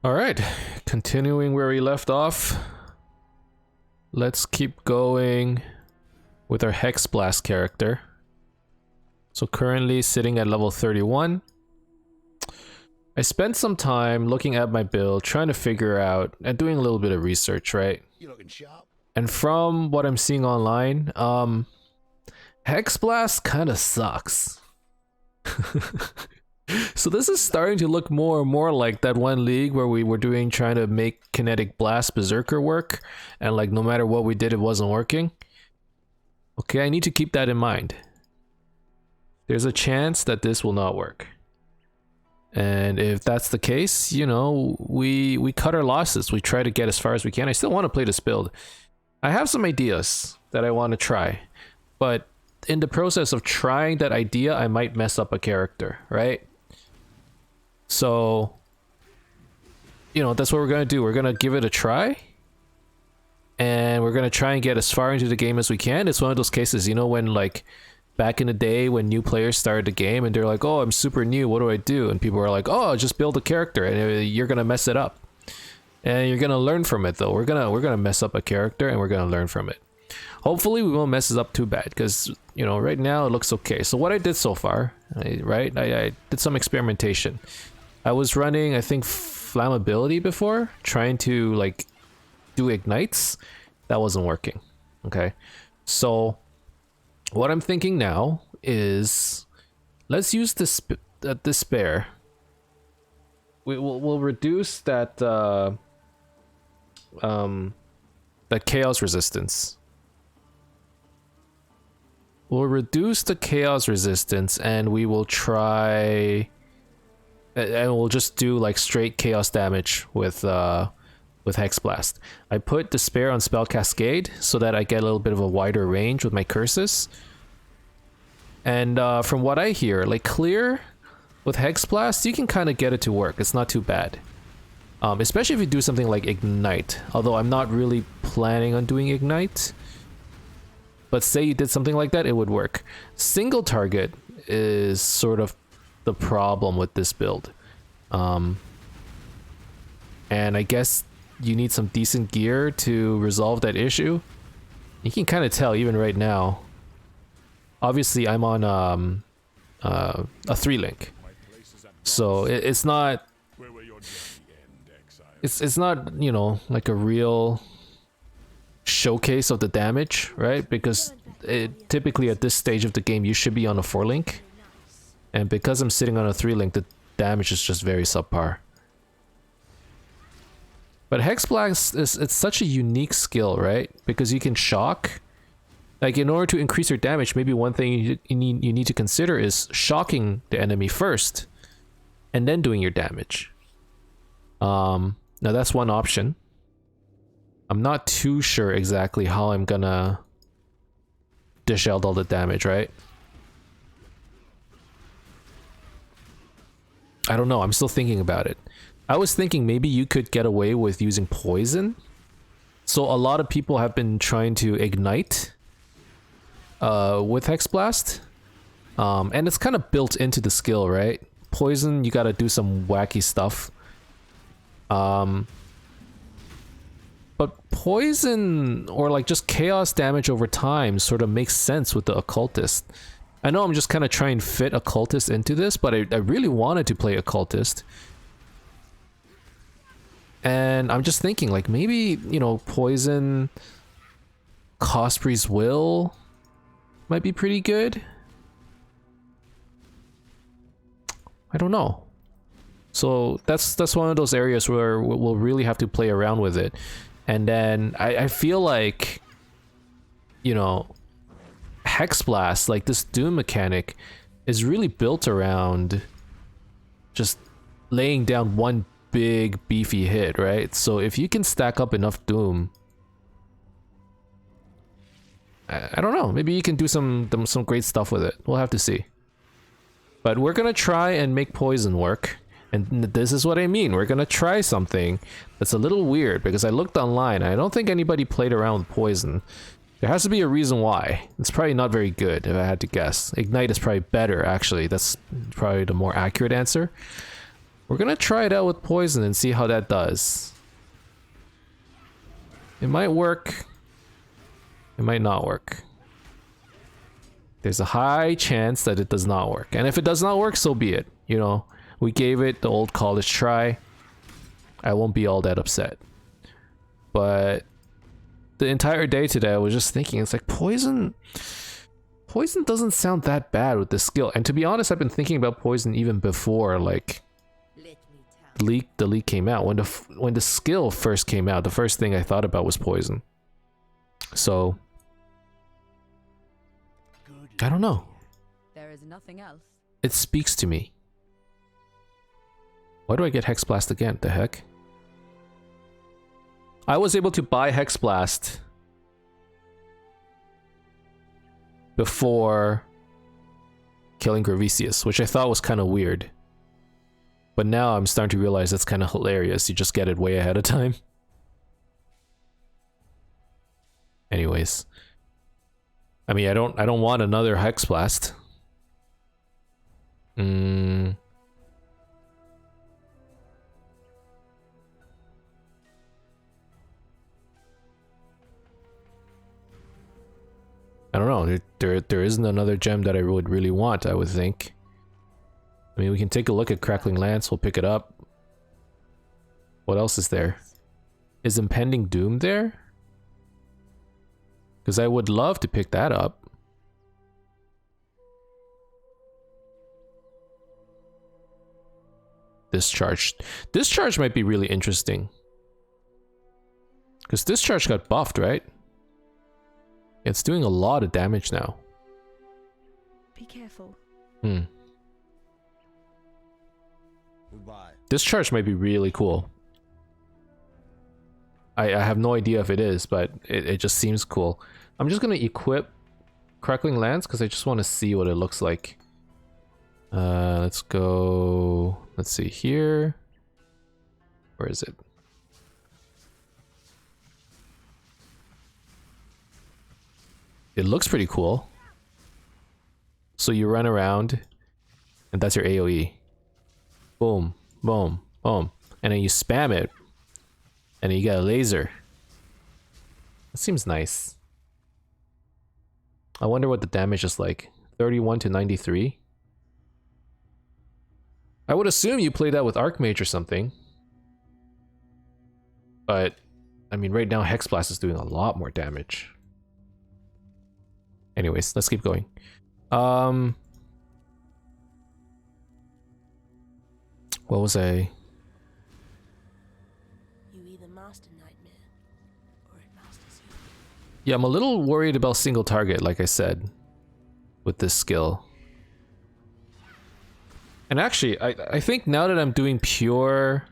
Alright, continuing where we left off. Let's keep going with our Hex Blast character. So currently sitting at level 31. I spent some time looking at my build, trying to figure out and doing a little bit of research, right? You looking sharp? And from what I'm seeing online, Hex Blast kind of sucks. So this is starting to look more and more like that one league where we were trying to make Kinetic Blast Berserker work, and like no matter what we did, it wasn't working. Okay, I need to keep that in mind. There's a chance that this will not work. And if that's the case, you know, we cut our losses. We try to get as far as we can. I still want to play this build. I have some ideas that I want to try, but in the process of trying that idea, I might mess up a character, right? So, you know, that's what we're gonna do. We're gonna give it a try, and we're gonna try and get as far into the game as we can. It's one of those cases, you know, when like back in the day when new players started the game and they're like, oh, I'm super new, what do I do? And people are like, oh, just build a character, and you're gonna mess it up. And you're gonna learn from it though. We're gonna mess up a character and we're gonna learn from it. Hopefully we won't mess it up too bad, because you know, right now it looks okay. So what I did so far, I did some experimentation. I was running, I think, flammability before, trying to like do ignites. That wasn't working. Okay, so what I'm thinking now is let's use this despair. We'll reduce that that chaos resistance. We'll reduce the chaos resistance, and we will try, and we'll just do like straight chaos damage with Hex Blast. I put Despair on Spell Cascade so that I get a little bit of a wider range with my curses. And from what I hear, like Clear with Hex Blast, you can kind of get it to work. It's not too bad. Especially if you do something like Ignite. Although I'm not really planning on doing Ignite. But say you did something like that, it would work. Single target is sort of the problem with this build. And I guess you need some decent gear to resolve that issue. You can kind of tell even right now. Obviously, I'm on a 3-link. So it's not... It's not, you know, like a real showcase of the damage, right? Because typically at this stage of the game you should be on a 4-link, and because I'm sitting on a 3-link, the damage is just very subpar. But Hex Blast it's such a unique skill, right? Because you can shock. Like, in order to increase your damage, maybe one thing you need to consider is shocking the enemy first and then doing your damage. Now that's one option. I'm not too sure exactly how I'm gonna dish out all the damage, right? I don't know, I'm still thinking about it. I was thinking maybe you could get away with using poison. So a lot of people have been trying to ignite with Hex Blast. And it's kind of built into the skill, right? Poison, you gotta do some wacky stuff. But poison, or like just chaos damage over time, sort of makes sense with the occultist. I know I'm just kind of trying to fit occultist into this, but I really wanted to play occultist. And I'm just thinking, like, maybe, you know, poison, Cosprey's Will might be pretty good. I don't know. So that's one of those areas where we'll really have to play around with it. And then I feel like, you know, Hex Blast, like this Doom mechanic, is really built around just laying down one big beefy hit, right? So if you can stack up enough Doom, I don't know, maybe you can do some great stuff with it. We'll have to see. But we're gonna try and make poison work. And this is what I mean. We're gonna try something that's a little weird, because I looked online. I don't think anybody played around with poison. There has to be a reason why. It's probably not very good, if I had to guess. Ignite is probably better, actually. That's probably the more accurate answer. We're gonna try it out with poison and see how that does. It might work. It might not work. There's a high chance that it does not work. And if it does not work, so be it. You know, we gave it the old college try. I won't be all that upset. But the entire day today, I was just thinking, it's like poison doesn't sound that bad with this skill. And to be honest, I've been thinking about poison even before, like, the leak came out. When the skill first came out, the first thing I thought about was poison. So I don't know. There is nothing else. It speaks to me. Why do I get Hex Blast again? The heck? I was able to buy Hex Blast before killing Gravicius, which I thought was kind of weird. But now I'm starting to realize that's kind of hilarious. You just get it way ahead of time. Anyways. I mean, I don't want another Hex Blast. I don't know. There isn't another gem that I would really want, I would think. I mean, we can take a look at Crackling Lance. We'll pick it up. What else is there? Is Impending Doom there? Because I would love to pick that up. Discharge. Discharge might be really interesting. Because Discharge got buffed, right? It's doing a lot of damage now. Be careful. Goodbye. Discharge might be really cool. I have no idea if it is, but it just seems cool. I'm just gonna equip Crackling Lance because I just want to see what it looks like. Let's go. Let's see here. Where is it? It looks pretty cool. So you run around, and that's your AoE. Boom, boom, boom, and then you spam it. And you get a laser. That seems nice. I wonder what the damage is like. 31 to 93. I would assume you play that with Archmage or something. But, I mean, right now Hex Blast is doing a lot more damage. Anyways, let's keep going. What was I... Yeah, I'm a little worried about single target, like I said, with this skill. And actually, I think now that I'm doing pure...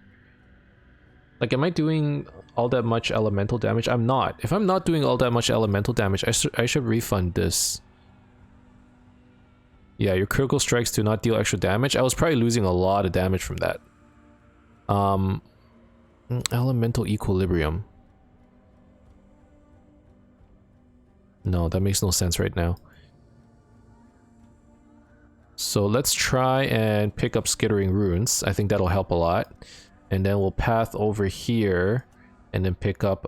Like, am I doing all that much elemental damage? I'm not. If I'm not doing all that much elemental damage, I should refund this. Yeah, your critical strikes do not deal extra damage. I was probably losing a lot of damage from that. Elemental Equilibrium. No, that makes no sense right now. So let's try and pick up Skittering Runes. I think that'll help a lot. And then we'll path over here and then pick up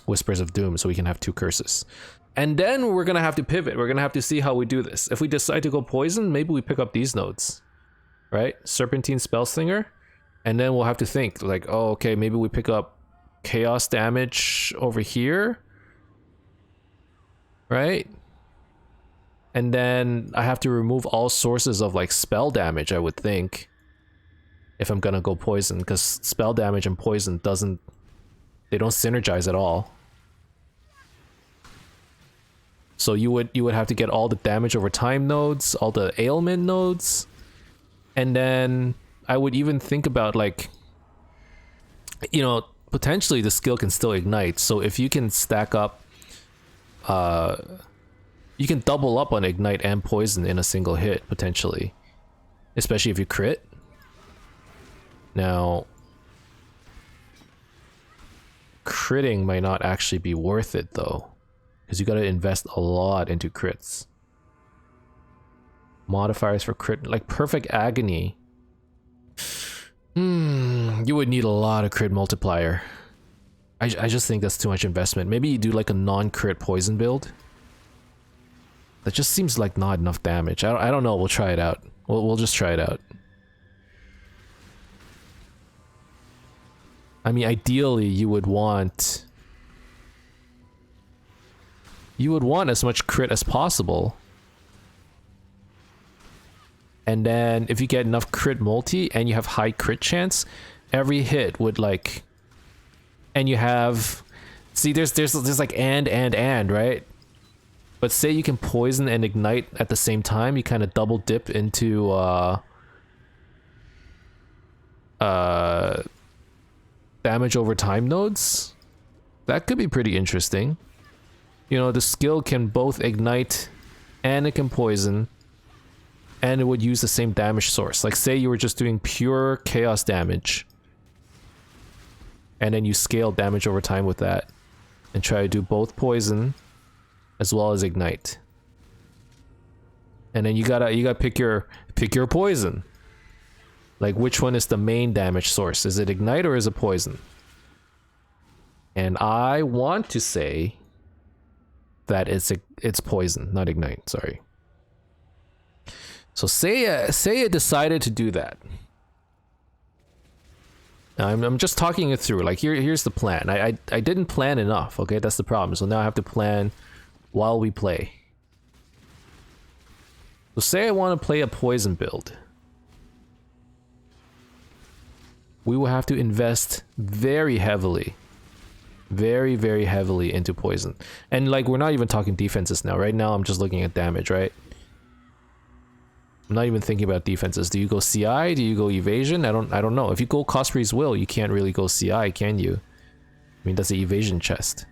Whispers of Doom so we can have 2 curses. And then we're gonna have to pivot. We're gonna have to see how we do this. If we decide to go poison, maybe we pick up these nodes. Right? Serpentine Spellslinger. And then we'll have to think, like, oh, okay, maybe we pick up chaos damage over here. Right? And then I have to remove all sources of like spell damage, I would think. If I'm gonna go poison, because spell damage and poison they don't synergize at all. So you would have to get all the damage over time nodes, all the ailment nodes, and then I would even think about like, you know, potentially the skill can still ignite. So if you can stack up, you can double up on ignite and poison in a single hit potentially, especially if you crit. Now, critting might not actually be worth it though, because you got to invest a lot into crits. Modifiers for crit, like Perfect Agony You would need a lot of crit multiplier. I just think that's too much investment. Maybe you do like a non-crit poison build. That just seems like not enough damage. I don't know. We'll try it out. We'll just try it out. I mean, ideally, you would want as much crit as possible. And then if you get enough crit multi and you have high crit chance, every hit would like, and you have, see, there's like and, right? But say you can poison and ignite at the same time, you kind of double dip into damage over time nodes. That could be pretty interesting. You know, the skill can both ignite and it can poison, and it would use the same damage source. Like say you were just doing pure chaos damage, and then you scale damage over time with that, and try to do both poison as well as ignite. And then you gotta pick your poison. Like which one is the main damage source? Is it ignite or is it poison? And I want to say that it's poison, not ignite. Sorry. So say it decided to do that. I'm just talking it through. Like here's the plan. I didn't plan enough. Okay, that's the problem. So now I have to plan while we play. So say I want to play a poison build. We will have to invest very heavily. Very, very heavily into poison. And like we're not even talking defenses now. Right now I'm just looking at damage, right? I'm not even thinking about defenses. Do you go CI? Do you go evasion? I don't know. If you go Cosprey's Will, you can't really go CI, can you? I mean, that's the evasion chest.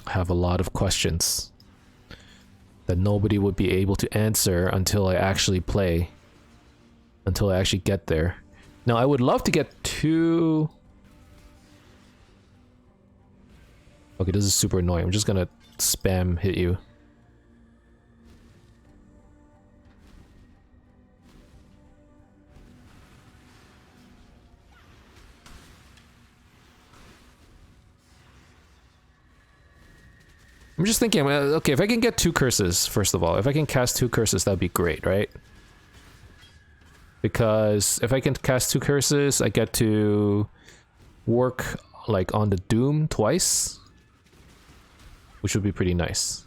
I have a lot of questions that nobody would be able to answer until I actually play. Until I actually get there. Now, I would love to get two... Okay, this is super annoying. I'm just gonna spam hit you. I'm just thinking, okay, if I can get 2 curses, first of all, if I can cast 2 curses, that'd be great, right? Because if I can cast 2 curses, I get to work like on the Doom twice, which would be pretty nice.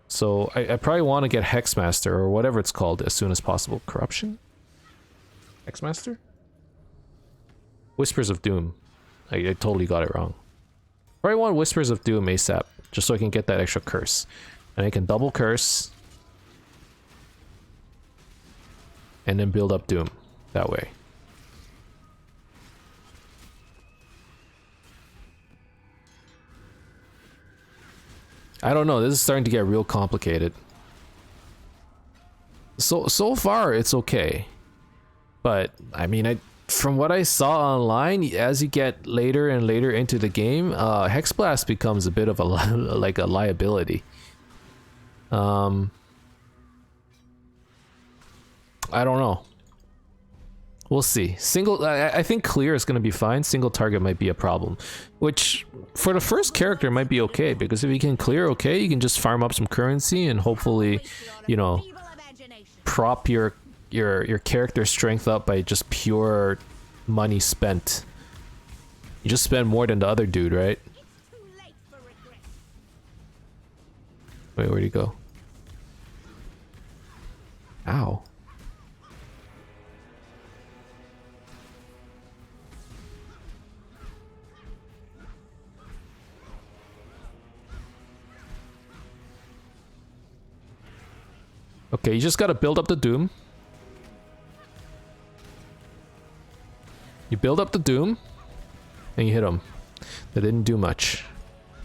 So I probably want to get Hexmaster or whatever it's called as soon as possible. Corruption? Hexmaster? Whispers of Doom. I totally got it wrong. Probably want Whispers of Doom ASAP, just so I can get that extra curse. And I can double curse. And then build up Doom that way. I don't know, this is starting to get real complicated. So far it's okay. But I mean, from what I saw online, as you get later and later into the game, Hexblast becomes a bit of a like a liability. I don't know. We'll see. I think clear is going to be fine. Single target might be a problem, which for the first character might be okay, because if you can clear okay, you can just farm up some currency and hopefully, you know, prop your character strength up by just pure money spent. You just spend more than the other dude, right? Wait, where'd he go? Ow. Okay, you just gotta build up the Doom. You build up the Doom, and you hit him. That didn't do much.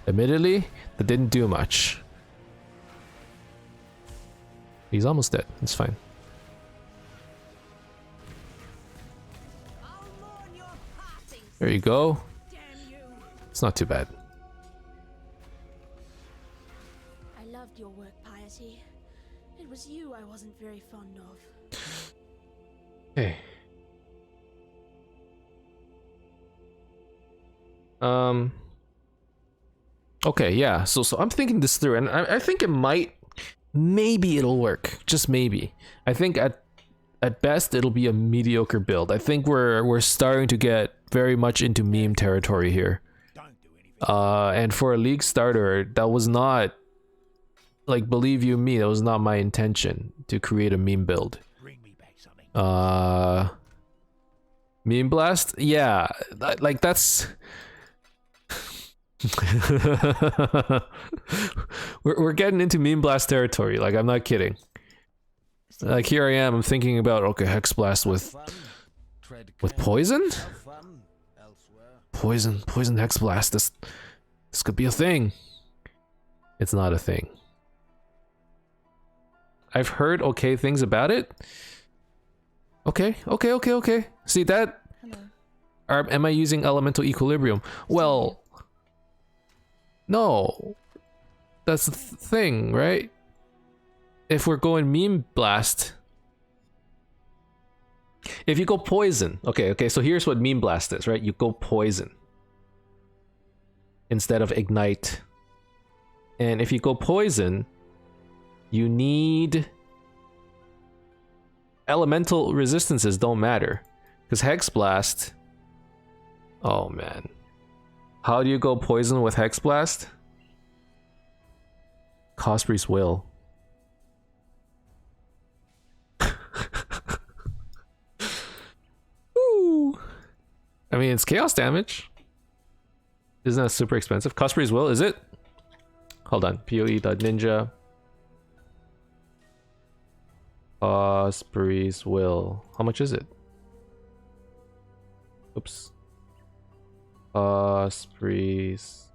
Admittedly, that didn't do much. He's almost dead. It's fine. I'll mourn your There you go. Damn you! It's not too bad. I loved your work, Piety. It was you I wasn't very fond of. Okay. Okay, yeah. So I'm thinking this through, and I think it might, maybe it'll work. Just maybe. I think at best it'll be a mediocre build. I think we're starting to get very much into meme territory here. And for a league starter, that was not, like, believe you me, that was not my intention to create a meme build. Meme blast? Yeah, like that's we're getting into meme blast territory, like I'm not kidding. Like here I am, I'm thinking about, okay, hex blast with poison? Poison hex blast, this could be a thing. It's not a thing. I've heard okay things about it. Okay. See that? Hello. Am I using elemental equilibrium? Well, no. That's the thing, right? If we're going meme blast, if you go poison, okay, so here's what meme blast is, right? You go poison instead of ignite. And if you go poison, you need elemental resistances don't matter. Because Hex Blast, oh man. How do you go poison with Hex Blast? Cosprey's Will. Ooh. I mean, it's chaos damage. Isn't that super expensive? Cosprey's Will, is it? Hold on. PoE.ninja. Osprey's Will. How much is it? Oops. Osprey's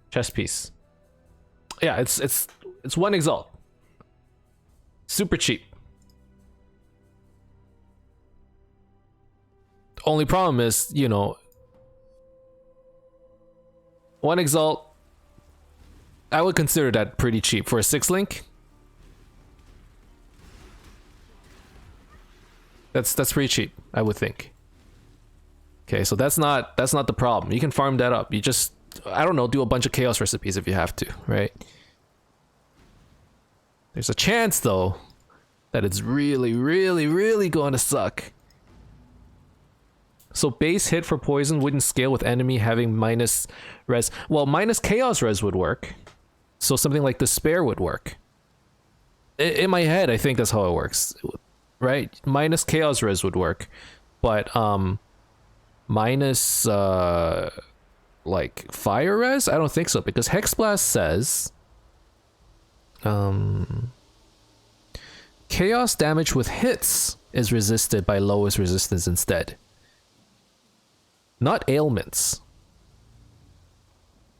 chess piece. Yeah, it's one exalt. Super cheap. Only problem is, you know, one exalt, I would consider that pretty cheap for a 6-link. That's pretty cheap, I would think. Okay, so that's not the problem. You can farm that up. You just, I don't know, do a bunch of chaos recipes if you have to, right? There's a chance though that it's really going to suck. So base hit for poison wouldn't scale with enemy having minus res. Well, minus chaos res would work. So something like despair would work. In my head, I think that's how it works. Right? Minus chaos res would work. But minus like fire res? I don't think so, because Hex Blast says chaos damage with hits is resisted by lowest resistance instead. Not ailments.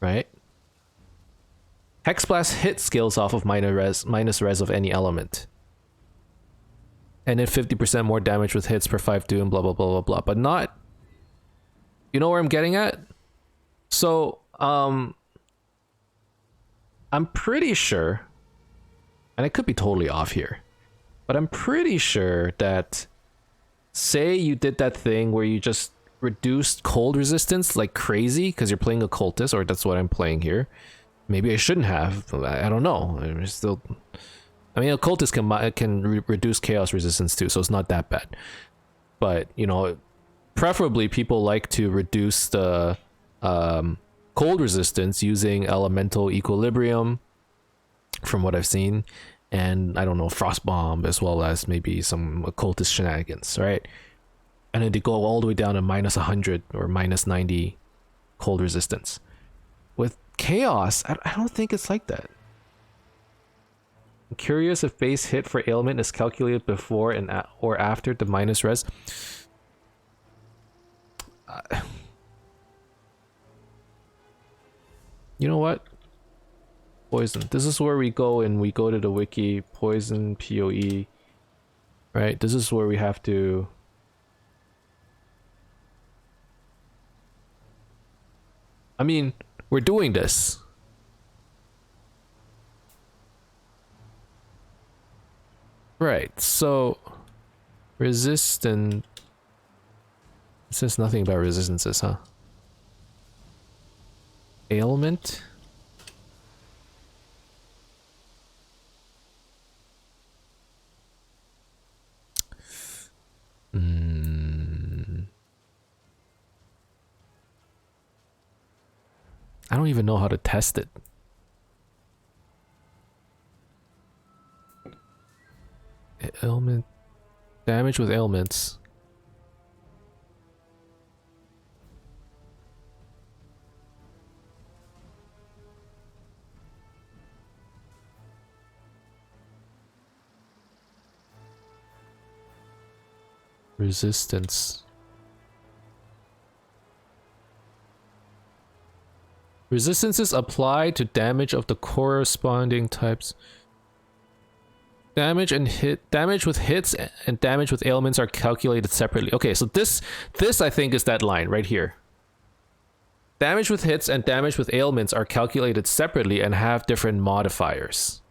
Right? Hex Blast hit scales off of minus res of any element. And then 50% more damage with hits per 5 doom, blah blah blah blah blah. But not, you know where I'm getting at? So I'm pretty sure, and I could be totally off here, but I'm pretty sure that, say you did that thing where you just reduced cold resistance like crazy because you're playing a cultist, or that's what I'm playing here. Maybe I shouldn't have. I don't know. I'm still, I mean, a cultist can reduce chaos resistance too, so it's not that bad. But you know, preferably people like to reduce the cold resistance using elemental equilibrium, from what I've seen, and I don't know, frost bomb, as well as maybe some occultist shenanigans, right? And then they go all the way down to minus 100 or minus 90 cold resistance. With chaos, I don't think it's like that. I'm curious if base hit for ailment is calculated before and or after the minus res. You know what? Poison. This is where we go, and we go to the wiki. Poison PoE. Right? This is where we have to I mean, we're doing this. Right, so resistant. It says nothing about resistances, huh? Ailment. I don't even know how to test it. Ailment. Damage with ailments. Resistance. Resistances apply to damage of the corresponding types. Damage with hits and damage with ailments are calculated separately. Okay, so this I think is that line right here. Damage with hits and damage with ailments are calculated separately and have different modifiers.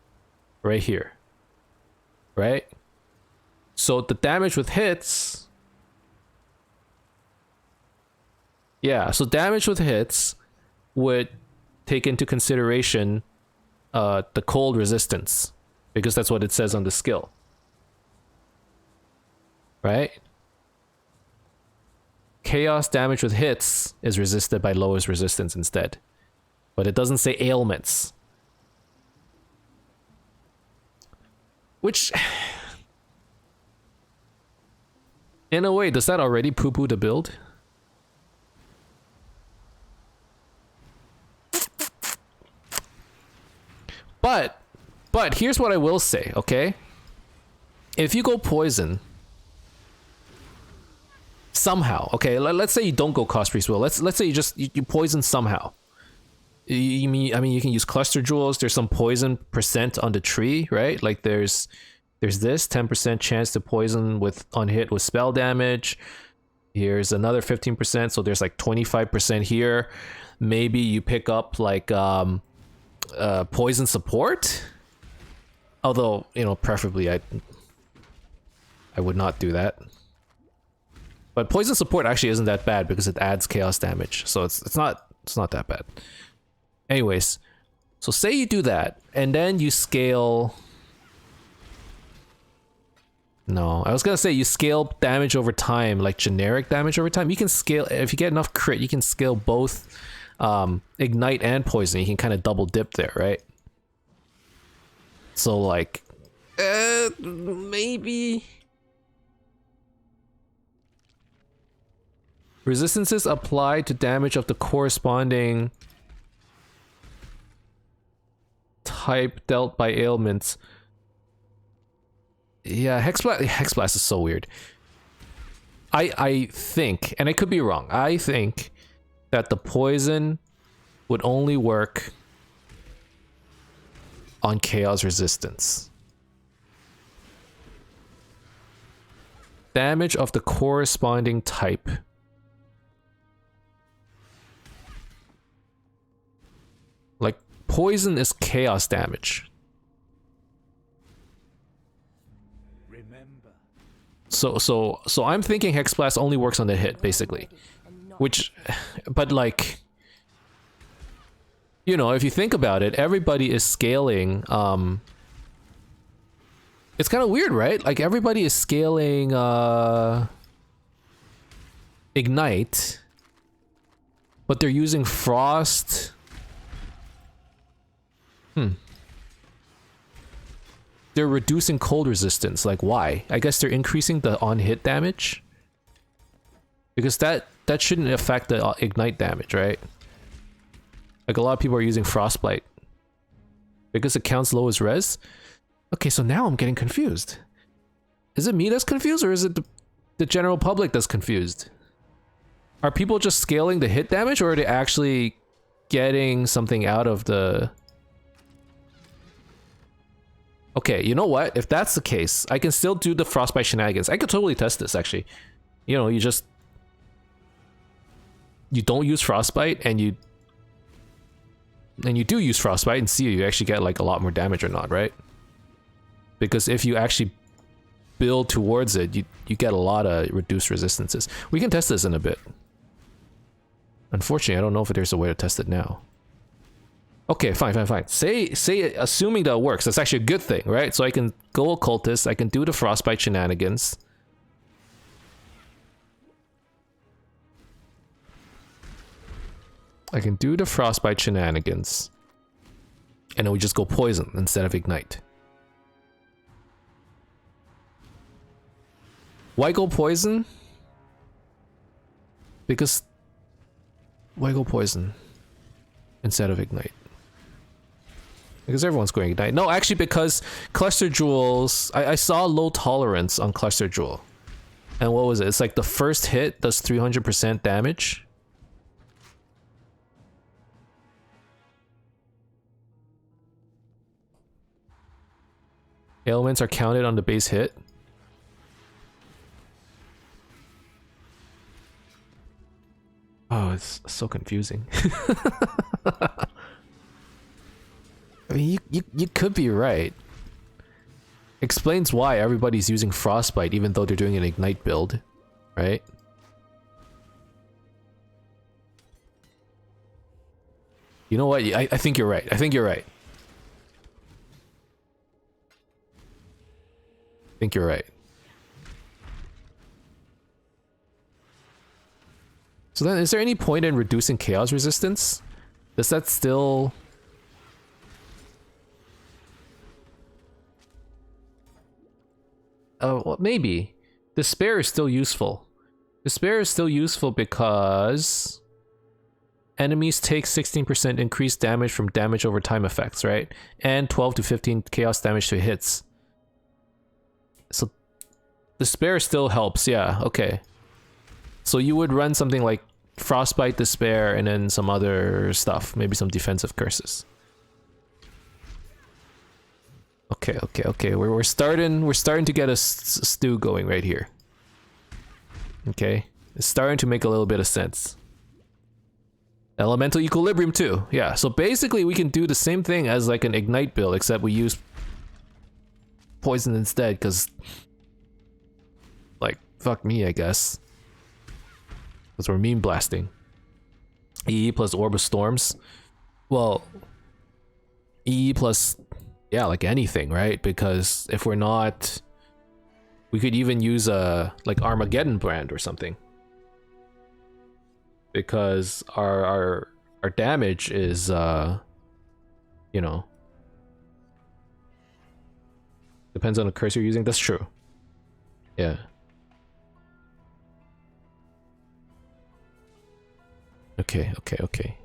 Right here. Right? So the damage with hits... Yeah, so damage with hits would take into consideration the cold resistance. Because that's what it says on the skill. Right? Chaos damage with hits is resisted by lowest resistance instead. But it doesn't say ailments. Which... in a way, does that already poo-poo the build? But here's what I will say, okay? If you go poison somehow, okay, let's say you don't go cost priest will. Let's say you poison somehow. I mean you can use cluster jewels. There's some poison percent on the tree, right? Like there's this 10% chance to poison with on hit with spell damage. Here's another 15%, so there's like 25% here. Maybe you pick up like poison support. Although, you know, preferably I would not do that. But poison support actually isn't that bad because it adds chaos damage. So it's not that bad. Anyways, so say you do that and then you scale. No, I was gonna say you scale damage over time, like generic damage over time. You can scale if you get enough crit, you can scale both ignite and poison. You can kind of double dip there, right? So like, maybe. Resistances apply to damage of the corresponding type dealt by ailments. Yeah, Hexblast is so weird. I think, and I could be wrong, I think that the poison would only work on chaos resistance. Damage of the corresponding type. Like, poison is chaos damage. So I'm thinking Hexblast only works on the hit, basically. Which, but like, you know, if you think about it, everybody is scaling, it's kind of weird, right? Like, everybody is scaling, Ignite, but they're using Frost. They're reducing cold resistance. Like, why? I guess they're increasing the on-hit damage? Because that shouldn't affect the ignite damage, right? Like, a lot of people are using Frostbite. Because it counts low as res? Okay, so now I'm getting confused. Is it me that's confused, or is it the general public that's confused? Are people just scaling the hit damage, or are they actually getting something out of the... Okay, you know what? If that's the case, I can still do the Frostbite shenanigans. I could totally test this, actually. You know, you don't use Frostbite, and you and you do use Frostbite and see you actually get like a lot more damage or not, right? Because if you actually build towards it, you get a lot of reduced resistances. We can test this in a bit. Unfortunately, I don't know if there's a way to test it now. Okay, fine. Say, assuming that works, that's actually a good thing, right? So I can go Occultist, I can do the Frostbite shenanigans. I can do the Frostbite shenanigans. And then we just go Poison instead of Ignite. Why go Poison? Because... Why go Poison instead of Ignite? Because everyone's going Ignite. No, actually because Cluster Jewels... I saw low tolerance on Cluster Jewel. And what was it? It's like the first hit does 300% damage. Ailments are counted on the base hit. Oh, it's so confusing. I mean, you could be right. Explains why everybody's using Frostbite even though they're doing an Ignite build, right? You know what? I think you're right. I think you're right. I think you're right. So then, is there any point in reducing chaos resistance? Does that still... well, maybe. Despair is still useful. Despair is still useful because... enemies take 16% increased damage from damage over time effects, right? And 12 to 15 chaos damage to hits. So, Despair still helps, yeah, okay. So you would run something like Frostbite, Despair, and then some other stuff. Maybe some defensive curses. Okay. We're starting to get a stew going right here. Okay, it's starting to make a little bit of sense. Elemental Equilibrium too. Yeah, so basically we can do the same thing as like an Ignite build, except we use Poison instead, because like, fuck me, I guess. Because we're meme blasting. EE plus Orb of Storms. Well, EE plus, yeah, like anything, right? Because if we're not... we could even use a, like, Armageddon brand or something. Because our damage is, you know... depends on the curse you're using. That's true. Yeah. Okay.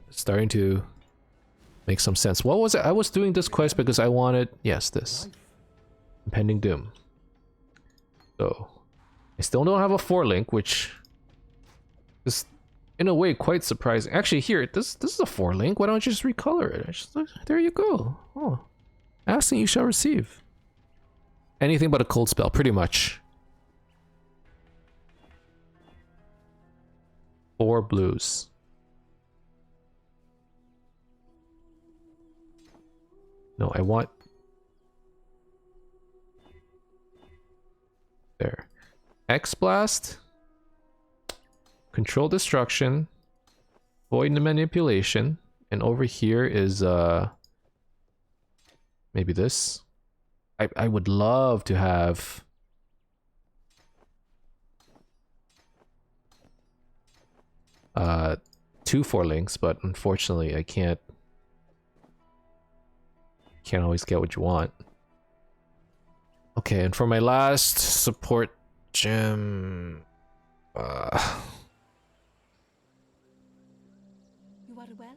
It's starting to make some sense. What was it? I was doing this quest because I wanted... yes, this. Impending Doom. So, I still don't have a 4-link, which is, in a way, quite surprising. Actually, here, this is a 4-link. Why don't you just recolor it? There you go. Oh. Asking you shall receive. Anything but a cold spell, pretty much. 4 blues. No, I want... there. X-Blast. Control Destruction. Void Manipulation. And over here is, maybe this. I would love to have... 2 4-links, but unfortunately I can't always get what you want. Okay, and for my last support gem... You are well?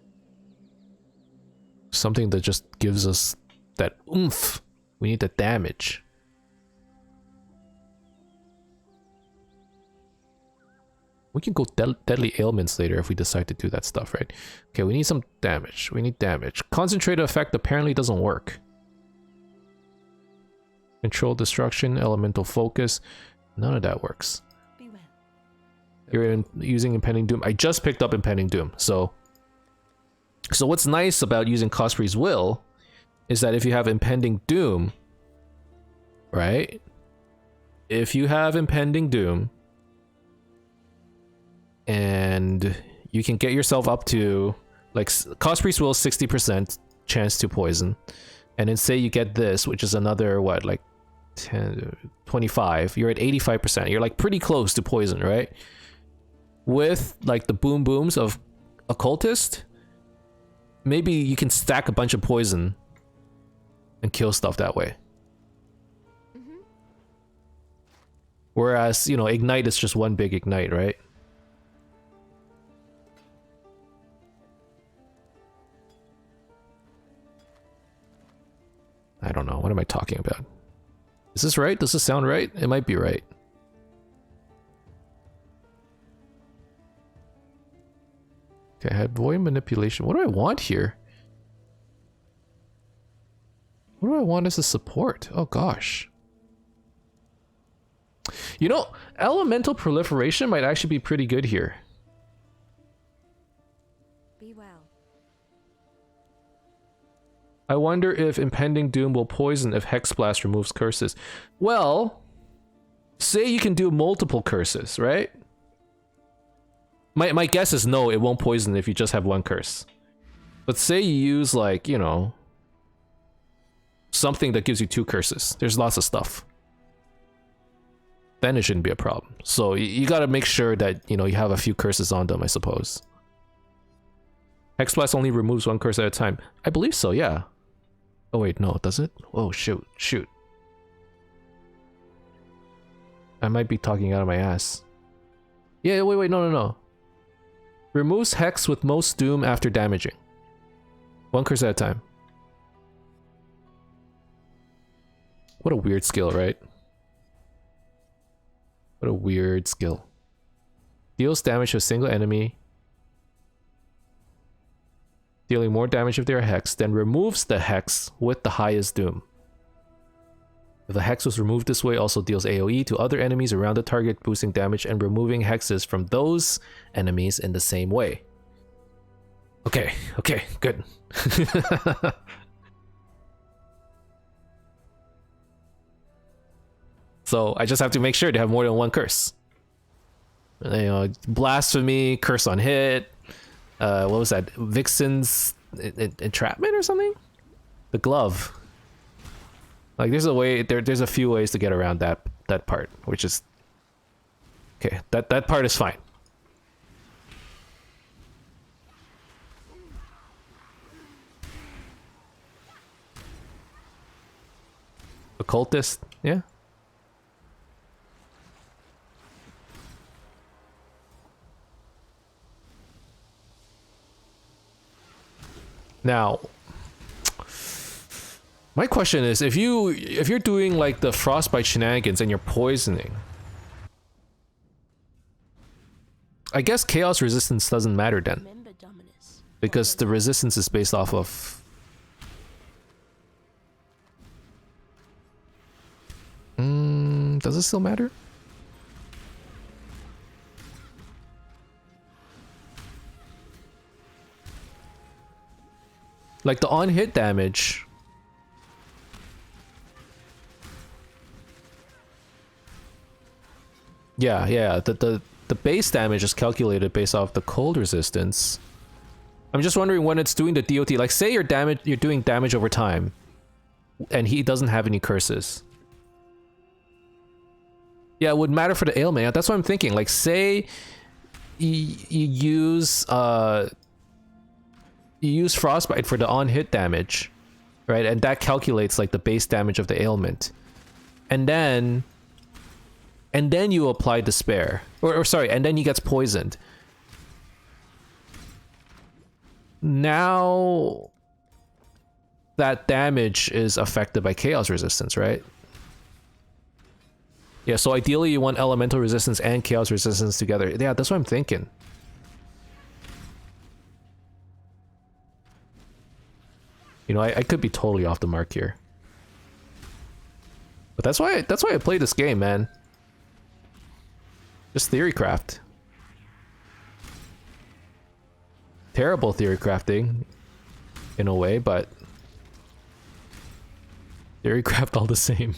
something that just gives us that oomph. We need the damage. We can go deadly ailments later if we decide to do that stuff, right? Okay, we need some damage. We need damage. Concentrated effect apparently doesn't work. Control destruction, elemental focus. None of that works. Be well. You're using Impending Doom. I just picked up Impending Doom, so... So what's nice about using Cosprey's Will is that if you have Impending Doom, right? If you have Impending Doom, and you can get yourself up to, like, Cosprey's Will 60% chance to poison, and then say you get this, which is another, what, like 10, 25, you're at 85%. You're like pretty close to poison, right? With like the boom booms of Occultist, maybe you can stack a bunch of poison and kill stuff that way. Whereas, you know, Ignite is just one big Ignite, right? I don't know. What am I talking about? Is this right? Does this sound right? It might be right. Okay, I had void manipulation. What do I want here? What do I want as a support? Oh gosh. You know, elemental proliferation might actually be pretty good here. Be well. I wonder if Impending Doom will poison if Hex Blast removes curses. Well, say you can do multiple curses, right? My guess is no, it won't poison if you just have one curse. But say you use, like, you know, something that gives you 2 curses. There's lots of stuff. Then it shouldn't be a problem. So you gotta make sure that, you know, you have a few curses on them, I suppose. Hex Blast only removes 1 curse at a time. I believe so, yeah. Oh wait, no, does it? Oh shoot, shoot. I might be talking out of my ass. Yeah, wait, no. Removes Hex with most Doom after damaging. 1 curse at a time. What a weird skill, right? What a weird skill. Deals damage to a single enemy, dealing more damage if they are hexed, then removes the hex with the highest doom. If the hex was removed this way, also deals AoE to other enemies around the target, boosting damage and removing hexes from those enemies in the same way. Okay, good. So I just have to make sure to have more than 1 curse. You know, blasphemy, curse on hit. What was that? Vixen's entrapment or something? The glove. Like there's a way. There's a few ways to get around that part, which is okay. That part is fine. Occultist, yeah. Now, my question is, if you're doing like the frostbite shenanigans and you're poisoning, I guess chaos resistance doesn't matter then, because the resistance is based off of. Does it still matter? Like the on-hit damage. Yeah. The base damage is calculated based off the cold resistance. I'm just wondering when it's doing the DOT. Like, say you're doing damage over time, and he doesn't have any curses. Yeah, it would matter for the ailment. That's what I'm thinking. Like, say you use frostbite for the on-hit damage, right? And that calculates like the base damage of the ailment, and then you apply despair, or sorry, and then he gets poisoned. Now that damage is affected by chaos resistance, right? Yeah, so ideally you want elemental resistance and chaos resistance together. Yeah, that's what I'm thinking. You know, I could be totally off the mark here. But that's why I play this game, man. Just theorycraft. terrible theory crafting in a way, but theory craft all the same.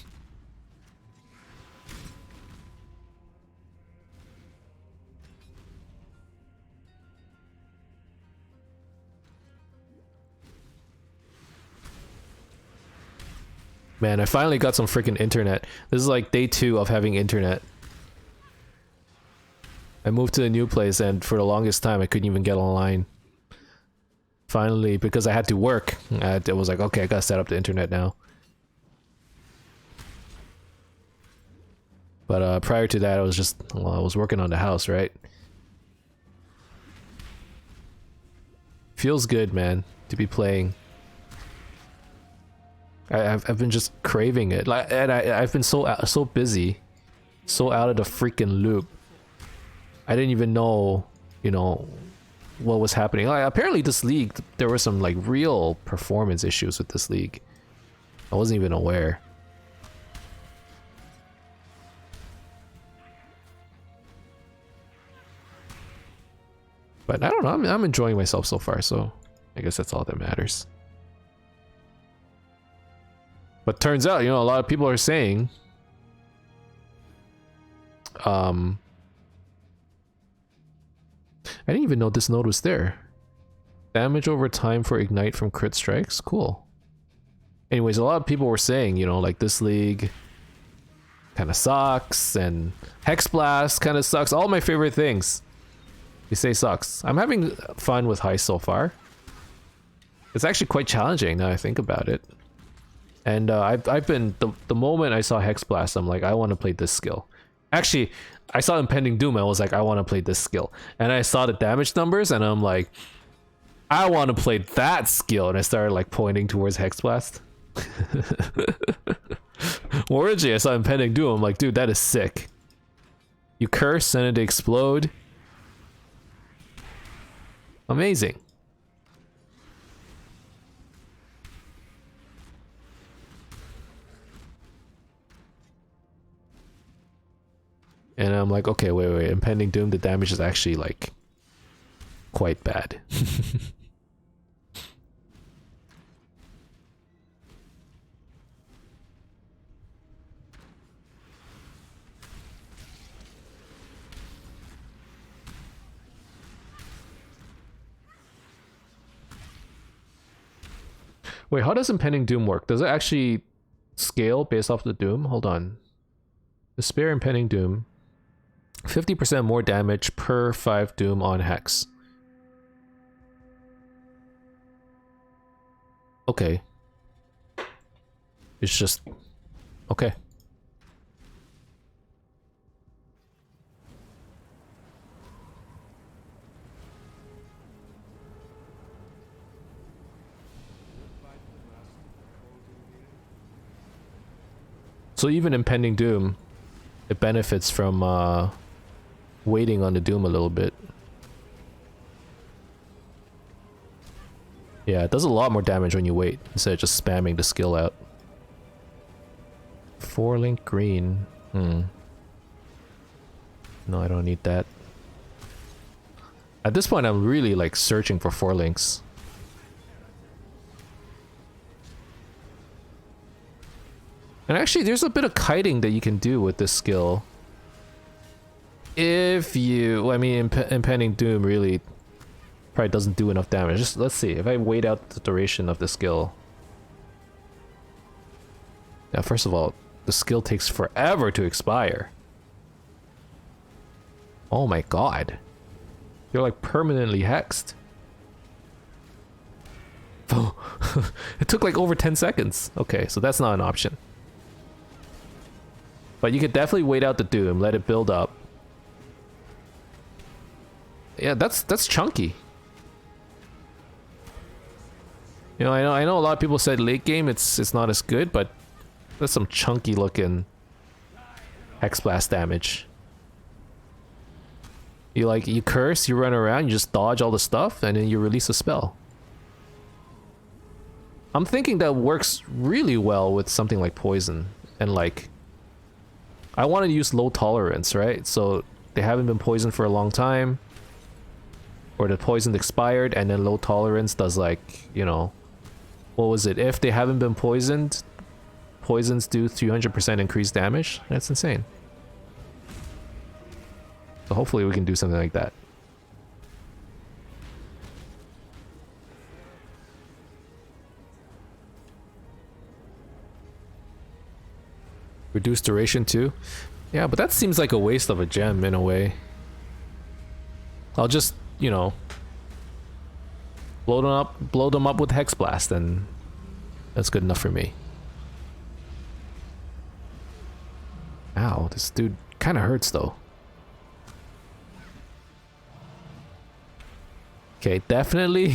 Man, I finally got some freaking internet. This is like day 2 of having internet. I moved to a new place and for the longest time I couldn't even get online. Finally, because I had to work, I was like, okay, I gotta set up the internet now. But prior to that, I was just, well, I was working on the house, right? Feels good, man, to be playing. I've been just craving it, like, and I've been so busy, so out of the freaking loop. I didn't even know, you know, what was happening. Like, apparently this league, there were some like real performance issues with this league. I wasn't even aware. But I don't know, I'm enjoying myself so far, so I guess that's all that matters. But turns out, you know, a lot of people are saying I didn't even know this node was there. Damage over time for ignite from crit strikes? Cool. Anyways, a lot of people were saying, you know, like this league kind of sucks and Hex Blast kind of sucks. All my favorite things. You say sucks. I'm having fun with Heist so far. It's actually quite challenging now I think about it. And I've been, the moment I saw Hex Blast, I'm like, I want to play this skill. Actually, I saw Impending Doom, I was like, I want to play this skill. And I saw the damage numbers, and I'm like, I want to play that skill. And I started like pointing towards Hex Blast. Well, originally I saw Impending Doom, I'm like, dude, that is sick. You curse and it explode. Amazing. And I'm like, okay, wait, Impending Doom, the damage is actually like quite bad. Wait, how does Impending Doom work? Does it actually scale based off the Doom? Hold on. The spare Impending Doom. 50% more damage per 5 Doom on Hex. Okay. It's just... okay. So even Impending Doom, it benefits from waiting on the Doom a little bit. Yeah, it does a lot more damage when you wait, instead of just spamming the skill out. 4-link green. No, I don't need that. At this point, I'm really like searching for 4 links. And actually, there's a bit of kiting that you can do with this skill. If you... I mean, Impending Doom really probably doesn't do enough damage. Just let's see. If I wait out the duration of the skill... Now, first of all, the skill takes forever to expire. Oh my god. You're like permanently hexed. Oh, it took like over 10 seconds. Okay, so that's not an option. But you could definitely wait out the Doom, let it build up. Yeah, that's chunky. You know, I know a lot of people said late game it's not as good, but that's some chunky looking Hex Blast damage. You curse, you run around, you just dodge all the stuff, and then you release a spell. I'm thinking that works really well with something like poison, and like I want to use low tolerance, right? So they haven't been poisoned for a long time. or the poison expired, and then low tolerance does like, you know, what was it? If they haven't been poisoned, poisons do 300% increased damage. That's insane. So hopefully we can do something like that. Reduce duration too. Yeah, but that seems like a waste of a gem in a way. I'll just, you know, blow them up with Hex Blast, and that's good enough for me. Ow, this dude kind of hurts though. Okay, definitely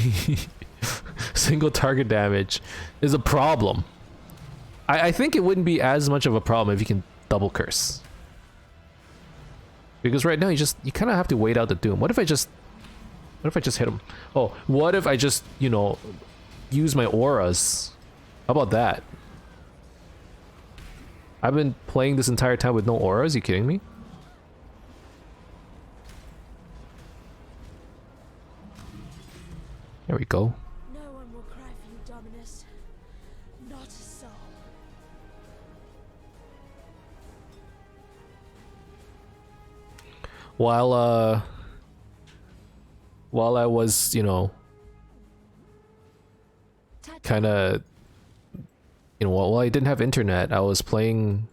single target damage is a problem. I think it wouldn't be as much of a problem if you can double curse. Because right now you kind of have to wait out the doom. What if I just hit him? Oh, what if I just, you know, use my auras? How about that? I've been playing this entire time with no auras, you kidding me? There we go. No one will cry for you, Dominus. Not a soul. While I was, you know, kind of, you know, while I didn't have internet, I was playing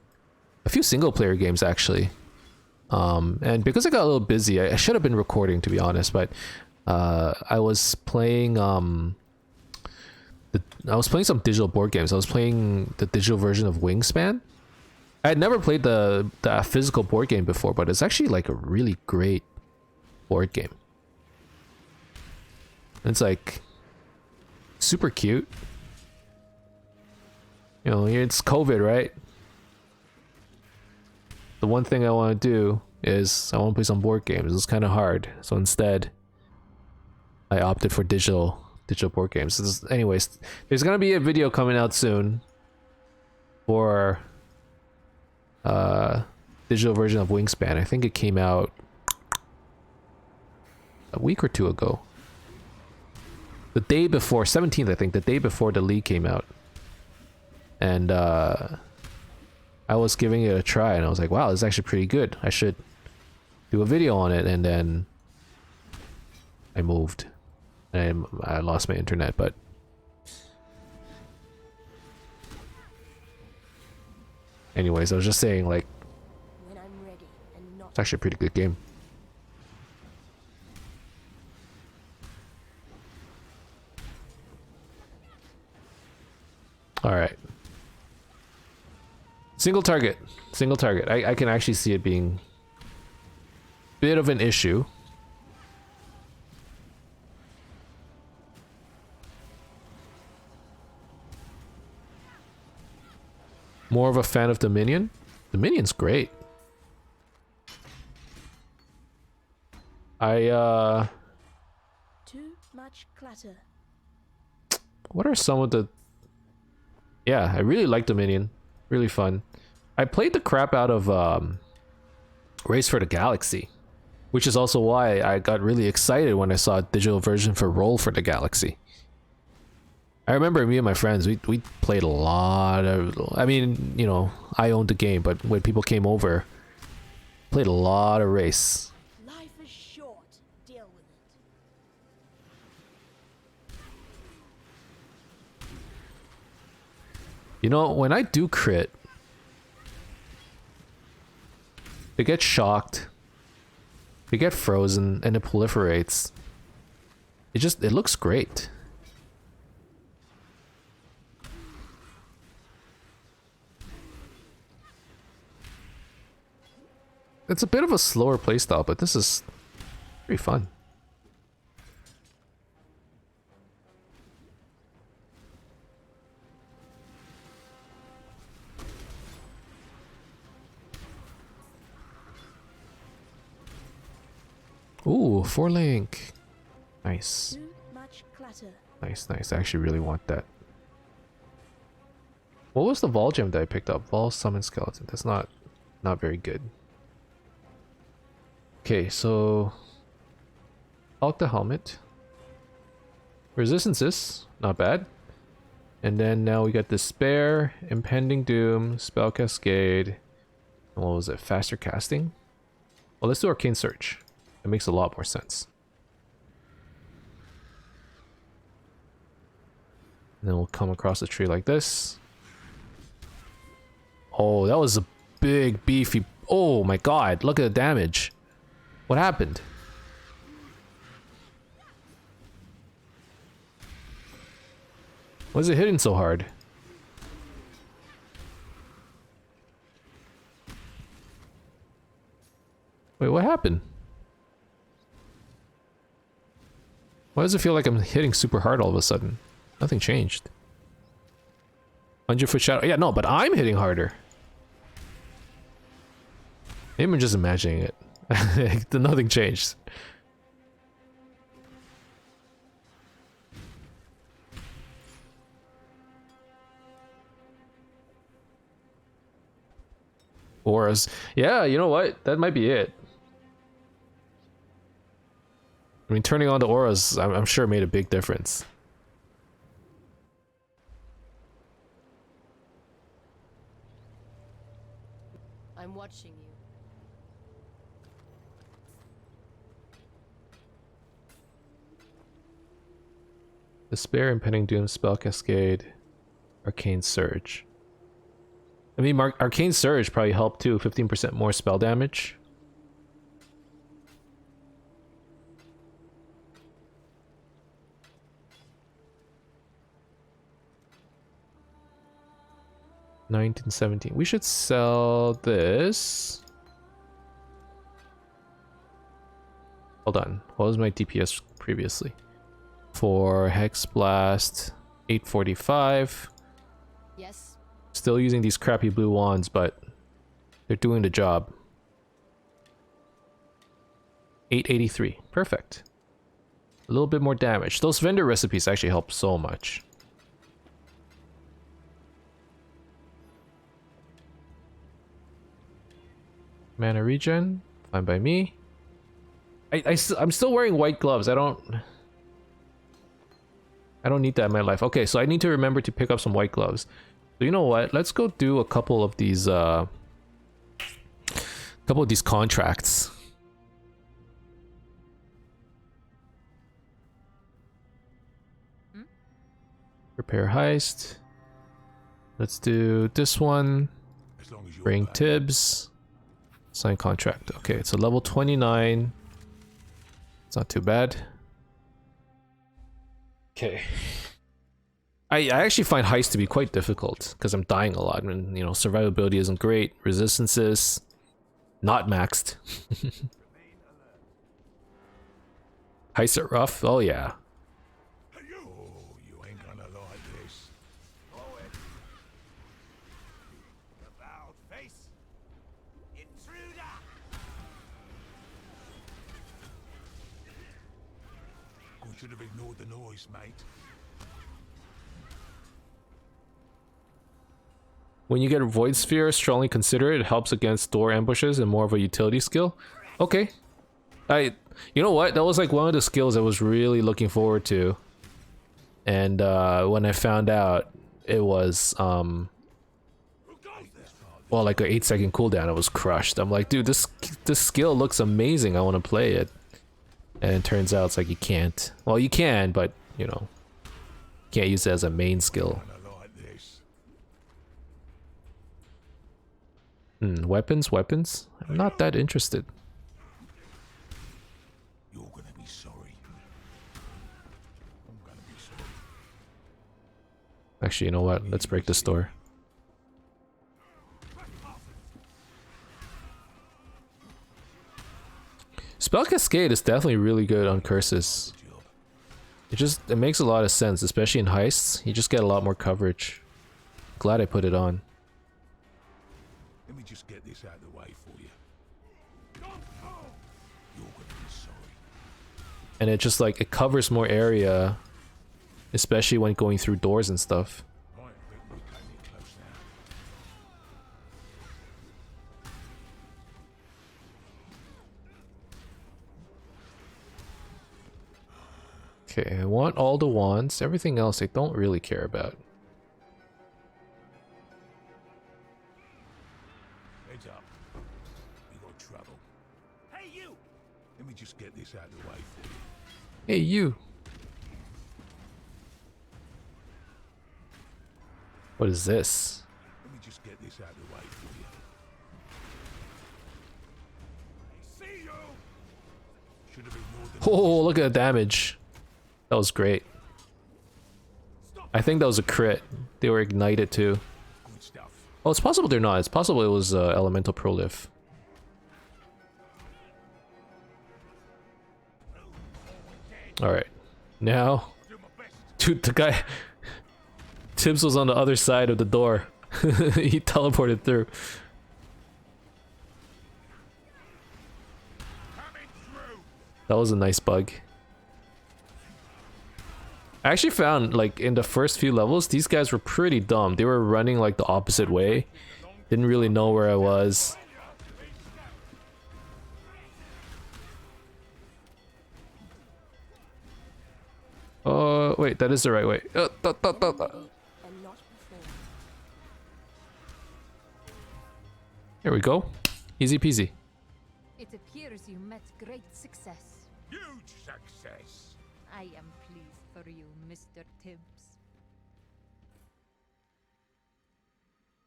a few single player games actually. And because I got a little busy, I should have been recording, to be honest, but I was playing I was playing some digital board games. I was playing the digital version of Wingspan. I had never played the physical board game before, but it's actually like a really great board game. It's like super cute. You know, it's COVID, right? The one thing I want to do is I want to play some board games. It's kind of hard, so instead I opted for digital board games. Anyways, there's gonna be a video coming out soon for digital version of Wingspan. I think it came out a week or two ago. The day before, 17th, I think, the day before the league came out. And I was giving it a try, and I was like, wow, this is actually pretty good. I should do a video on it. And then I moved. And I lost my internet, but anyways, I was just saying, like, When I'm ready and not it's actually a pretty good game. Alright. Single target. Single target. I can actually see it being a bit of an issue. More of a fan of Dominion? Dominion's great. too much clutter. What are some of the... Yeah, I really like Dominion. Really fun. I played the crap out of Race for the Galaxy, which is also why I got really excited when I saw a digital version for Roll for the Galaxy. I remember me and my friends, we played a lot of... I mean, you know, I owned the game, but when people came over, played a lot of Race. Life is short. Deal with it. You know, when I do crit, they get shocked, they get frozen, and it proliferates. It looks great. It's a bit of a slower playstyle, but this is pretty fun. Ooh, 4-link. Nice. Too much clutter. Nice, nice. I actually really want that. What was the Vol gem that I picked up? Vol Summon Skeleton. That's not very good. Okay, so Out the helmet. Resistances, not bad. And then now we got Despair, Impending Doom, Spell Cascade. And what was it? Faster casting? Well, let's do Arcane Surge. It makes a lot more sense. And then we'll come across the tree like this. Oh, that was a big, beefy... Oh my god, look at the damage. What happened? Why is it hitting so hard? Wait, what happened? Why does it feel like I'm hitting super hard all of a sudden? Nothing changed. 100-foot shadow. Yeah, no, but I'm hitting harder. Maybe I'm just imagining it. Nothing changed. Auras. Yeah, you know what? That might be it. I mean, turning on the auras, I'm sure made a big difference. I'm watching you. Despair, Impending Doom, Spell Cascade, Arcane Surge. I mean, Arcane Surge probably helped too, 15% more spell damage. $19.17. We should sell this. Hold on. What was my DPS previously? For Hex Blast, 845. Yes. Still using these crappy blue wands, but they're doing the job. 883. Perfect. A little bit more damage. Those vendor recipes actually help so much. Mana regen, fine by me. I'm still wearing white gloves. I don't need that in my life. Okay, so I need to remember to pick up some white gloves. So you know what? Let's go do a couple of these contracts. Repair heist. Let's do this one. Bring Tibbs. Sign contract. Okay, it's a level 29. It's not too bad. Okay. I actually find heist to be quite difficult because I'm dying a lot. I mean, you know, survivability isn't great. Resistances, not maxed. Heists are rough. Oh yeah. You ain't gonna like this. About face. Intruder. I should have ignored the noise, mate. When you get a Void Sphere, strongly consider it. It helps against door ambushes and more of a utility skill. Okay. You know what? That was like one of the skills I was really looking forward to. And when I found out it was, well, like an 8-second cooldown, I was crushed. I'm like, dude, this skill looks amazing. I want to play it. And it turns out it's like you can't. Well, you can, but, you know, can't use it as a main skill. Weapons? I'm not that interested. You're gonna be sorry. I'm gonna be sorry. Actually, you know what? Let's break this door. Spell Cascade is definitely really good on curses. It makes a lot of sense, especially in heists. You just get a lot more coverage. Glad I put it on. Let me just get this out of the way for you. You're gonna be sorry. And it just like, it covers more area, especially when going through doors and stuff. Right, we're coming close now. Okay, I want all the wands. Everything else I don't really care about. Heads up. We got trouble. Hey, you! Let me just get this out of the way for you. Hey, you! What is this? Let me just get this out of the way for you. I see you! Should have ignored the Oh, look at the damage. That was great. I think that was a crit. They were ignited too. good stuff. Oh, it's possible they're not. It's possible it was elemental proliff. Alright. Now. Do my best. Dude, the guy. Tibbs was on the other side of the door. He teleported through. Coming through! That was a nice bug. I actually found, like, in the first few levels, these guys were pretty dumb. They were running, like, the opposite way. Didn't really know where I was. Oh, wait, that is the right way. And not before. There we go. Easy peasy. It appears you met great success. Huge success! I am pleased for you, Mr. Tibbs.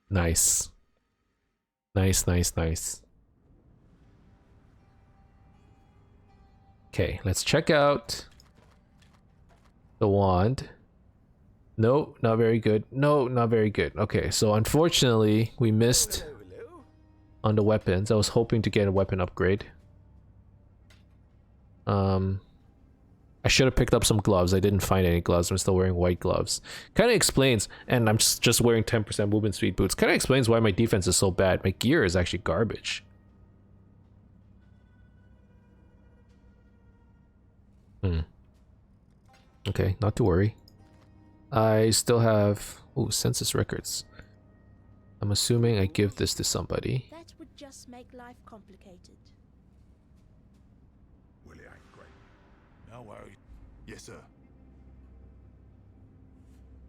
Nice. Nice, nice, nice. Okay, let's check out the wand. No, not very good. No, not very good. Okay, so unfortunately, we missed on the weapons. I was hoping to get a weapon upgrade. I should have picked up some gloves. I didn't find any gloves. I'm still wearing white gloves. Kind of explains, and I'm just wearing 10% movement speed boots. Kind of explains why my defense is so bad. My gear is actually garbage. Okay, not to worry. I still have... Ooh, census records. I'm assuming I give this to somebody. That would just make life complicated. Well, it ain't great. No worries. Yes, sir.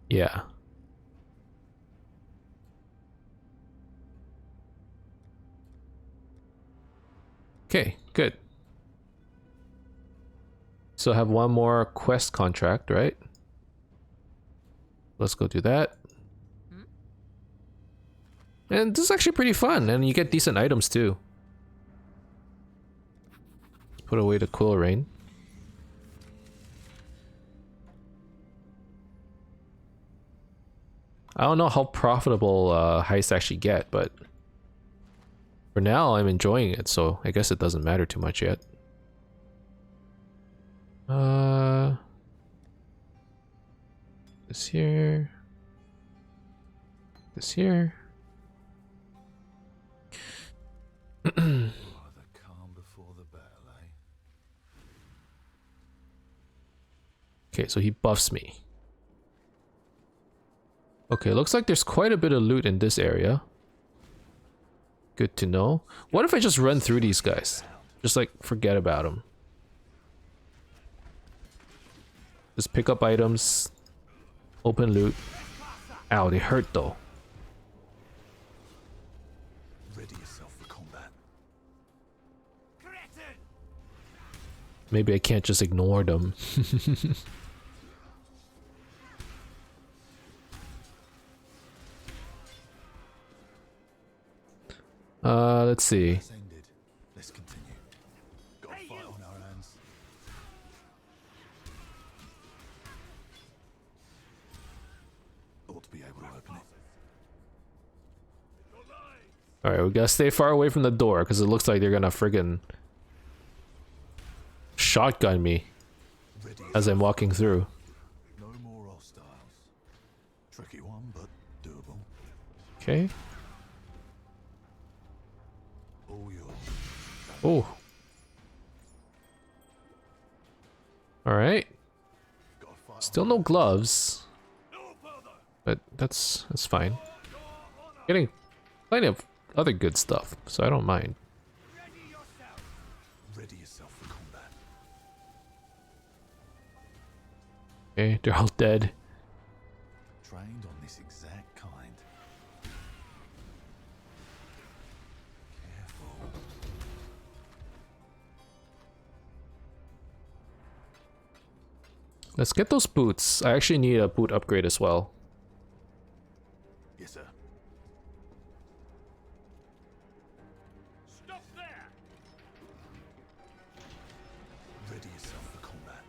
Yeah. Okay, good. So I have one more quest contract, right? Let's go do that. And this is actually pretty fun, and you get decent items too. Let's put away the quill rain. I don't know how profitable heists actually get, but for now I'm enjoying it, so I guess it doesn't matter too much yet. This here. This here. The calm before the battle, eh? Okay, so he buffs me. Okay, looks like there's quite a bit of loot in this area. Good to know. What if I just run through these guys? Just like forget about them. Just pick up items. Open loot. Ow, they hurt though. Ready yourself for combat. Maybe I can't just ignore them. Let's see. Let's continue. Got a fight on our hands. Ought to be able to open it. Alright, we gotta stay far away from the door because it looks like they're gonna friggin' shotgun me Ready as I'm walking through. No more hostiles. Tricky one, but doable. Okay. All yours. Oh. Alright. Got a fight. Still no gloves. But that's fine. Getting plenty of other good stuff, so I don't mind. Ready yourself for combat. Okay, they're all dead. Trained on this exact kind. Careful. Let's get those boots. I actually need a boot upgrade as well. Yes, sir. Stop there! Ready yourself for combat.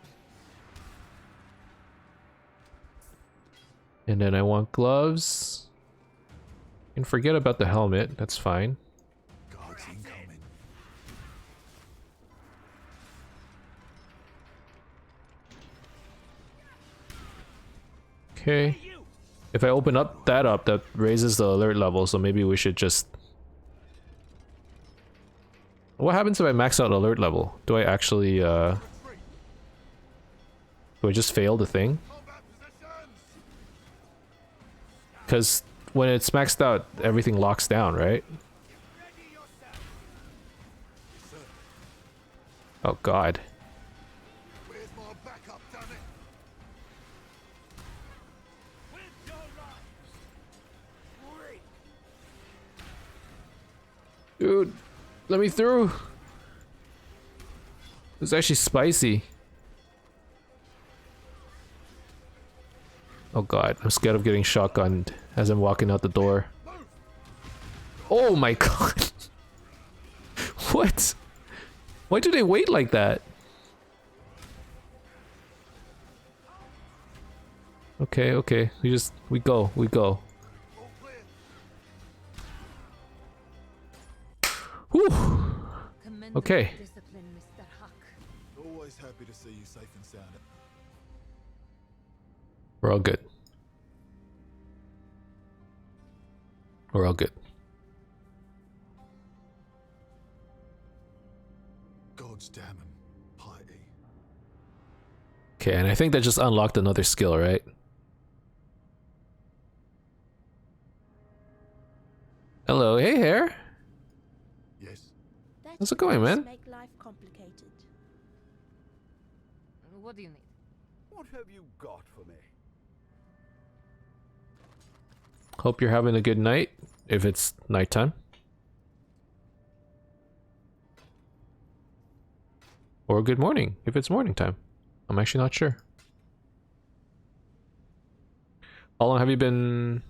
And then I want gloves. And forget about the helmet, that's fine. Guards incoming. Okay. If I open up, that raises the alert level, so maybe we should just... What happens if I max out alert level? Do I actually, do I just fail the thing? Because when it's maxed out, everything locks down, right? Oh god. Where's my backup, damn it? Dude, let me through. It's actually spicy. Oh god, I'm scared of getting shotgunned as I'm walking out the door. Oh my god. What? Why do they wait like that? Okay, okay. We go. All clear. Whew. Commendable Okay. discipline, Mr. Huck. Always happy to see you safe and sound. We're all good. We're all good. God's damn 'em. Piety. Okay, and I think that just unlocked another skill, right? Hello, hey hair. Yes. That How's it going, does man? Make life complicated. What do you need? What have you got for me? Hope you're having a good night, if it's nighttime. Or good morning, if it's morning time. I'm actually not sure. How long have you been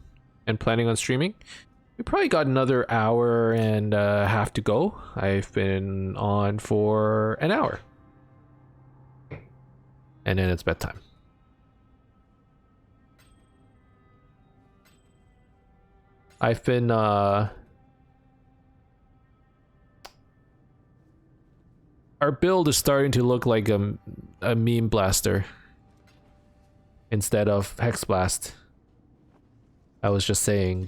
and planning on streaming? We probably got another hour and a half to go. I've been on for an hour. And then it's bedtime. I've been our build is starting to look like a meme blaster instead of hex blast. I was just saying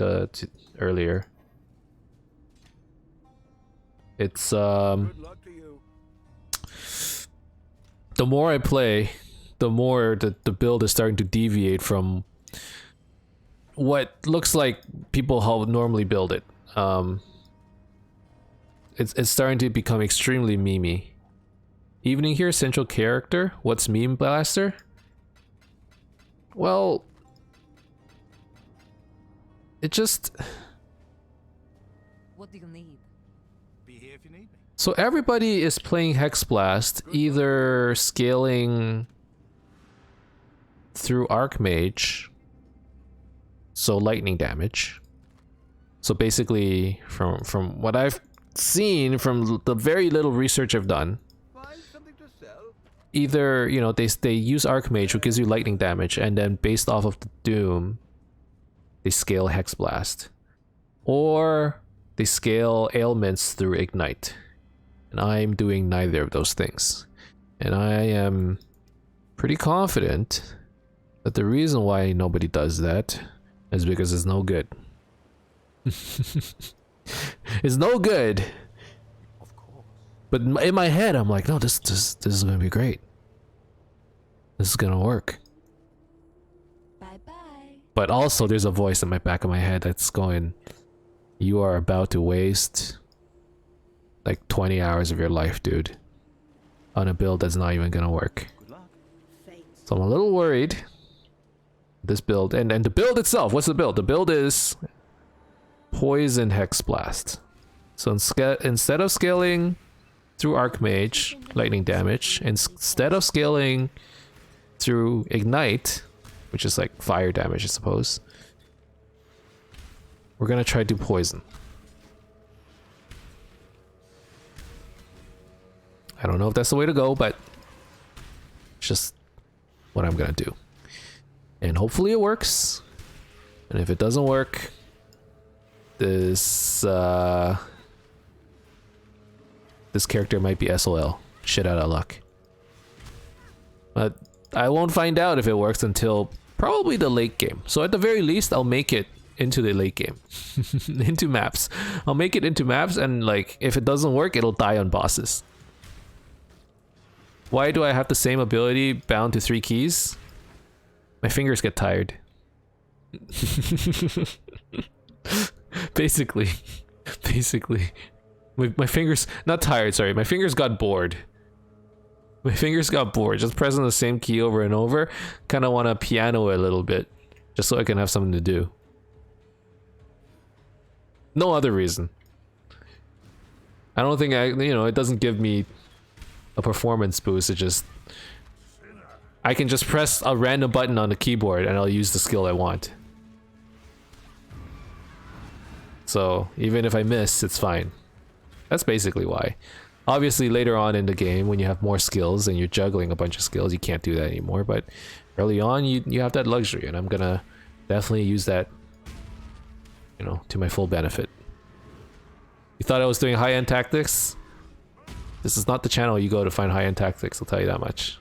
earlier. It's Good luck to you. the more I play, the more the build is starting to deviate from what looks like people how normally build it. It's starting to become extremely memey. Evening here, central character. What's meme blaster? Well, it just... What do you need? Be here if you need me. So everybody is playing Hex Blast, either scaling through Archmage, so lightning damage. So basically, from what I've seen, from the very little research I've done, Find something to sell. either, you know, they use Archmage, which gives you lightning damage, and then based off of the Doom, they scale Hex Blast. Or they scale ailments through Ignite. And I'm doing neither of those things. And I am pretty confident that the reason why nobody does that is because it's no good. It's no good. Of course. But in my head, I'm like, no, this is gonna be great. This is gonna work. Bye bye. But also, there's a voice in my back of my head that's going, you are about to waste like 20 hours of your life, dude, on a build that's not even gonna work. Good luck. Fate So I'm a little worried. This build, and the build itself, what's the build? The build is Poison Hex Blast. So instead of scaling through Archmage, lightning damage, instead of scaling through Ignite, which is like fire damage, I suppose, we're gonna try to do Poison. I don't know if that's the way to go, but it's just what I'm gonna do. And hopefully it works. And if it doesn't work, this character might be SOL. Shit out of luck. But I won't find out if it works until probably the late game. So at the very least, I'll make it into the late game. Into maps. I'll make it into maps, and like, if it doesn't work, it'll die on bosses. Why do I have the same ability bound to 3 keys? My fingers get tired. Basically. My fingers, not tired, sorry. My fingers got bored. Just pressing the same key over and over. Kind of want to piano it a little bit. Just so I can have something to do. No other reason. I don't think it doesn't give me a performance boost. It just, I can just press a random button on the keyboard and I'll use the skill I want. So even if I miss, it's fine. That's basically why. Obviously later on in the game, when you have more skills and you're juggling a bunch of skills, you can't do that anymore, but early on you have that luxury, and I'm gonna definitely use that, to my full benefit. You thought I was doing high-end tactics? This is not the channel you go to find high-end tactics, I'll tell you that much.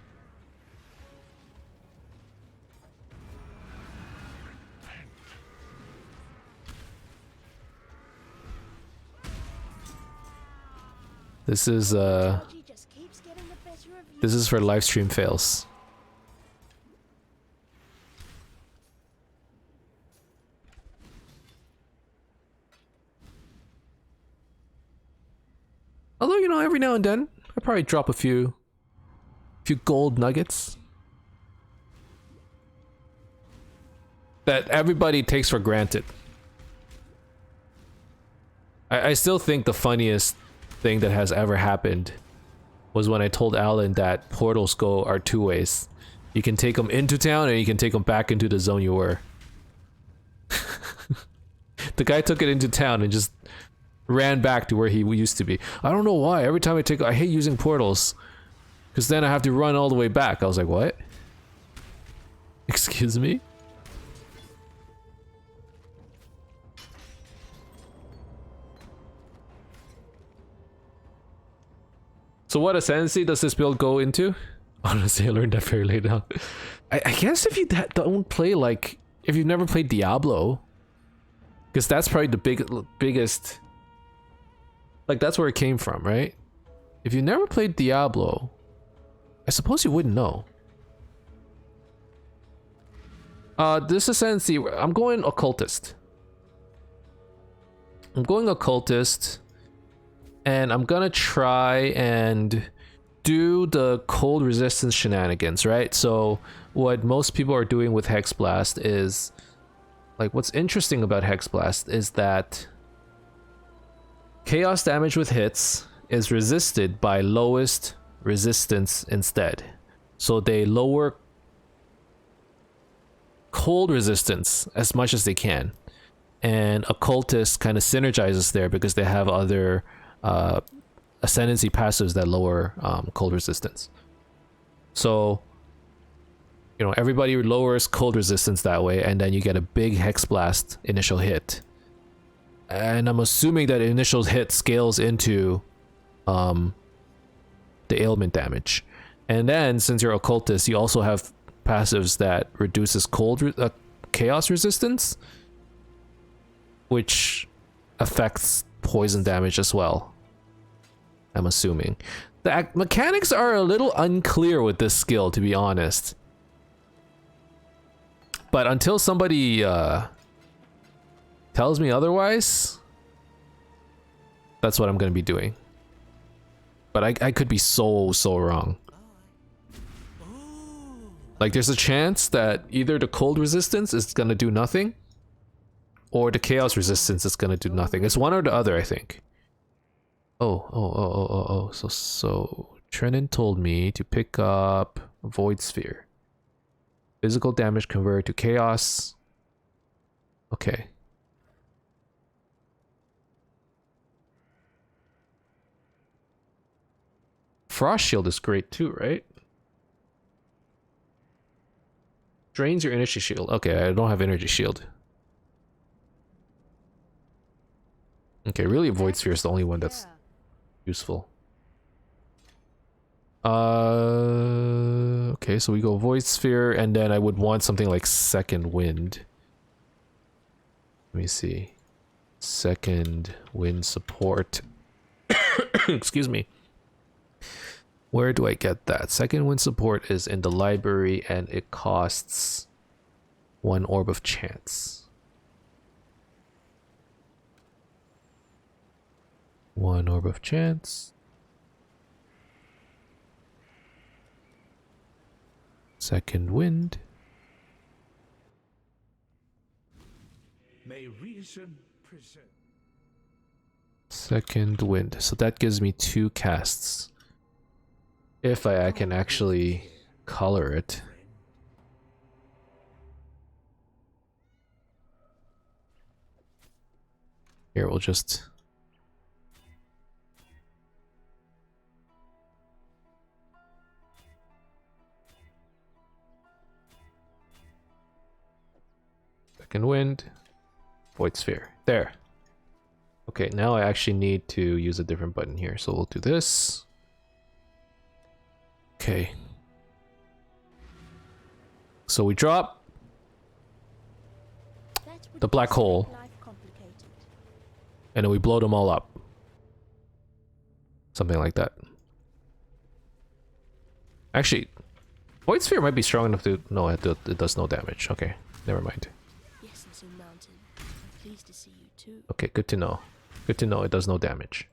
This is for live stream fails. Although, every now and then I probably drop a few gold nuggets that everybody takes for granted. I still think the funniest thing that has ever happened was when I told Alan that portals are 2 ways. You can take them into town and you can take them back into the zone you were. The guy took it into town and just ran back to where he used to be. I don't know why. Every time I hate using portals, because then I have to run all the way back. I was like, what? Excuse me? So what ascendancy does this build go into? Honestly, I learned that very late on. I guess if you don't play, like, if you've never played Diablo, because that's probably the biggest, like, that's where it came from, right? If you never played Diablo, I suppose you wouldn't know. This ascendancy, I'm going occultist. And I'm gonna try and do the cold resistance shenanigans, right? So what most people are doing with Hex Blast is, like, what's interesting about Hex Blast is that chaos damage with hits is resisted by lowest resistance instead. So they lower cold resistance as much as they can. And occultist kind of synergizes there because they have other ascendancy passives that lower cold resistance. So, everybody lowers cold resistance that way, and then you get a big Hex Blast initial hit. And I'm assuming that initial hit scales into the ailment damage. And then, since you're occultist, you also have passives that reduces chaos resistance, which affects poison damage as well. I'm assuming. The mechanics are a little unclear with this skill, to be honest. But until somebody tells me otherwise, that's what I'm going to be doing. But I could be so wrong. Like there's a chance that either the cold resistance is gonna do nothing, or the chaos resistance is gonna do nothing. It's one or the other, I think. Oh. So Trenin told me to pick up a Void Sphere. Physical damage converted to chaos. Okay. Frost Shield is great too, right? Drains your energy shield. Okay, I don't have energy shield. Okay, really Void Sphere is the only one that's useful. Okay, so we go Void Sphere, and then I would want something like Second Wind. Let me see. Second Wind support. Excuse me. Where do I get that? Second Wind support is in the library, and it costs 1 Orb of Chance. 1 Orb of Chance. Second Wind. May reason present. Second Wind. So that gives me 2 casts. If I can actually color it. Here, we'll just... Second Wind. Void Sphere. There. Okay, now I actually need to use a different button here. So we'll do this. Okay. So we drop the black hole, and then we blow them all up. Something like that. Actually, Void Sphere might be strong enough to... No, it does no damage. Okay, never mind. Yes, Mountain. I'm pleased to see you too. Okay, good to know. Good to know it does no damage.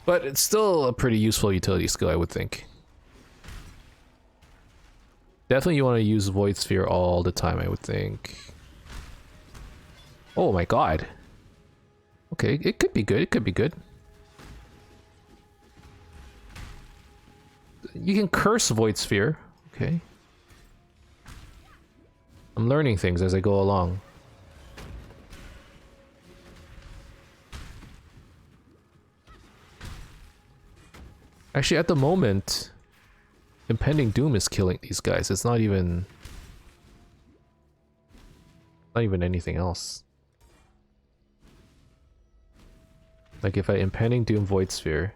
But it's still a pretty useful utility skill, I would think. Definitely you want to use Void Sphere all the time, I would think. Oh my god. Okay, it could be good, it could be good. You can curse Void Sphere, okay. I'm learning things as I go along. Actually, at the moment, Impending Doom is killing these guys. It's not even anything else. Like if I Impending Doom Void Sphere.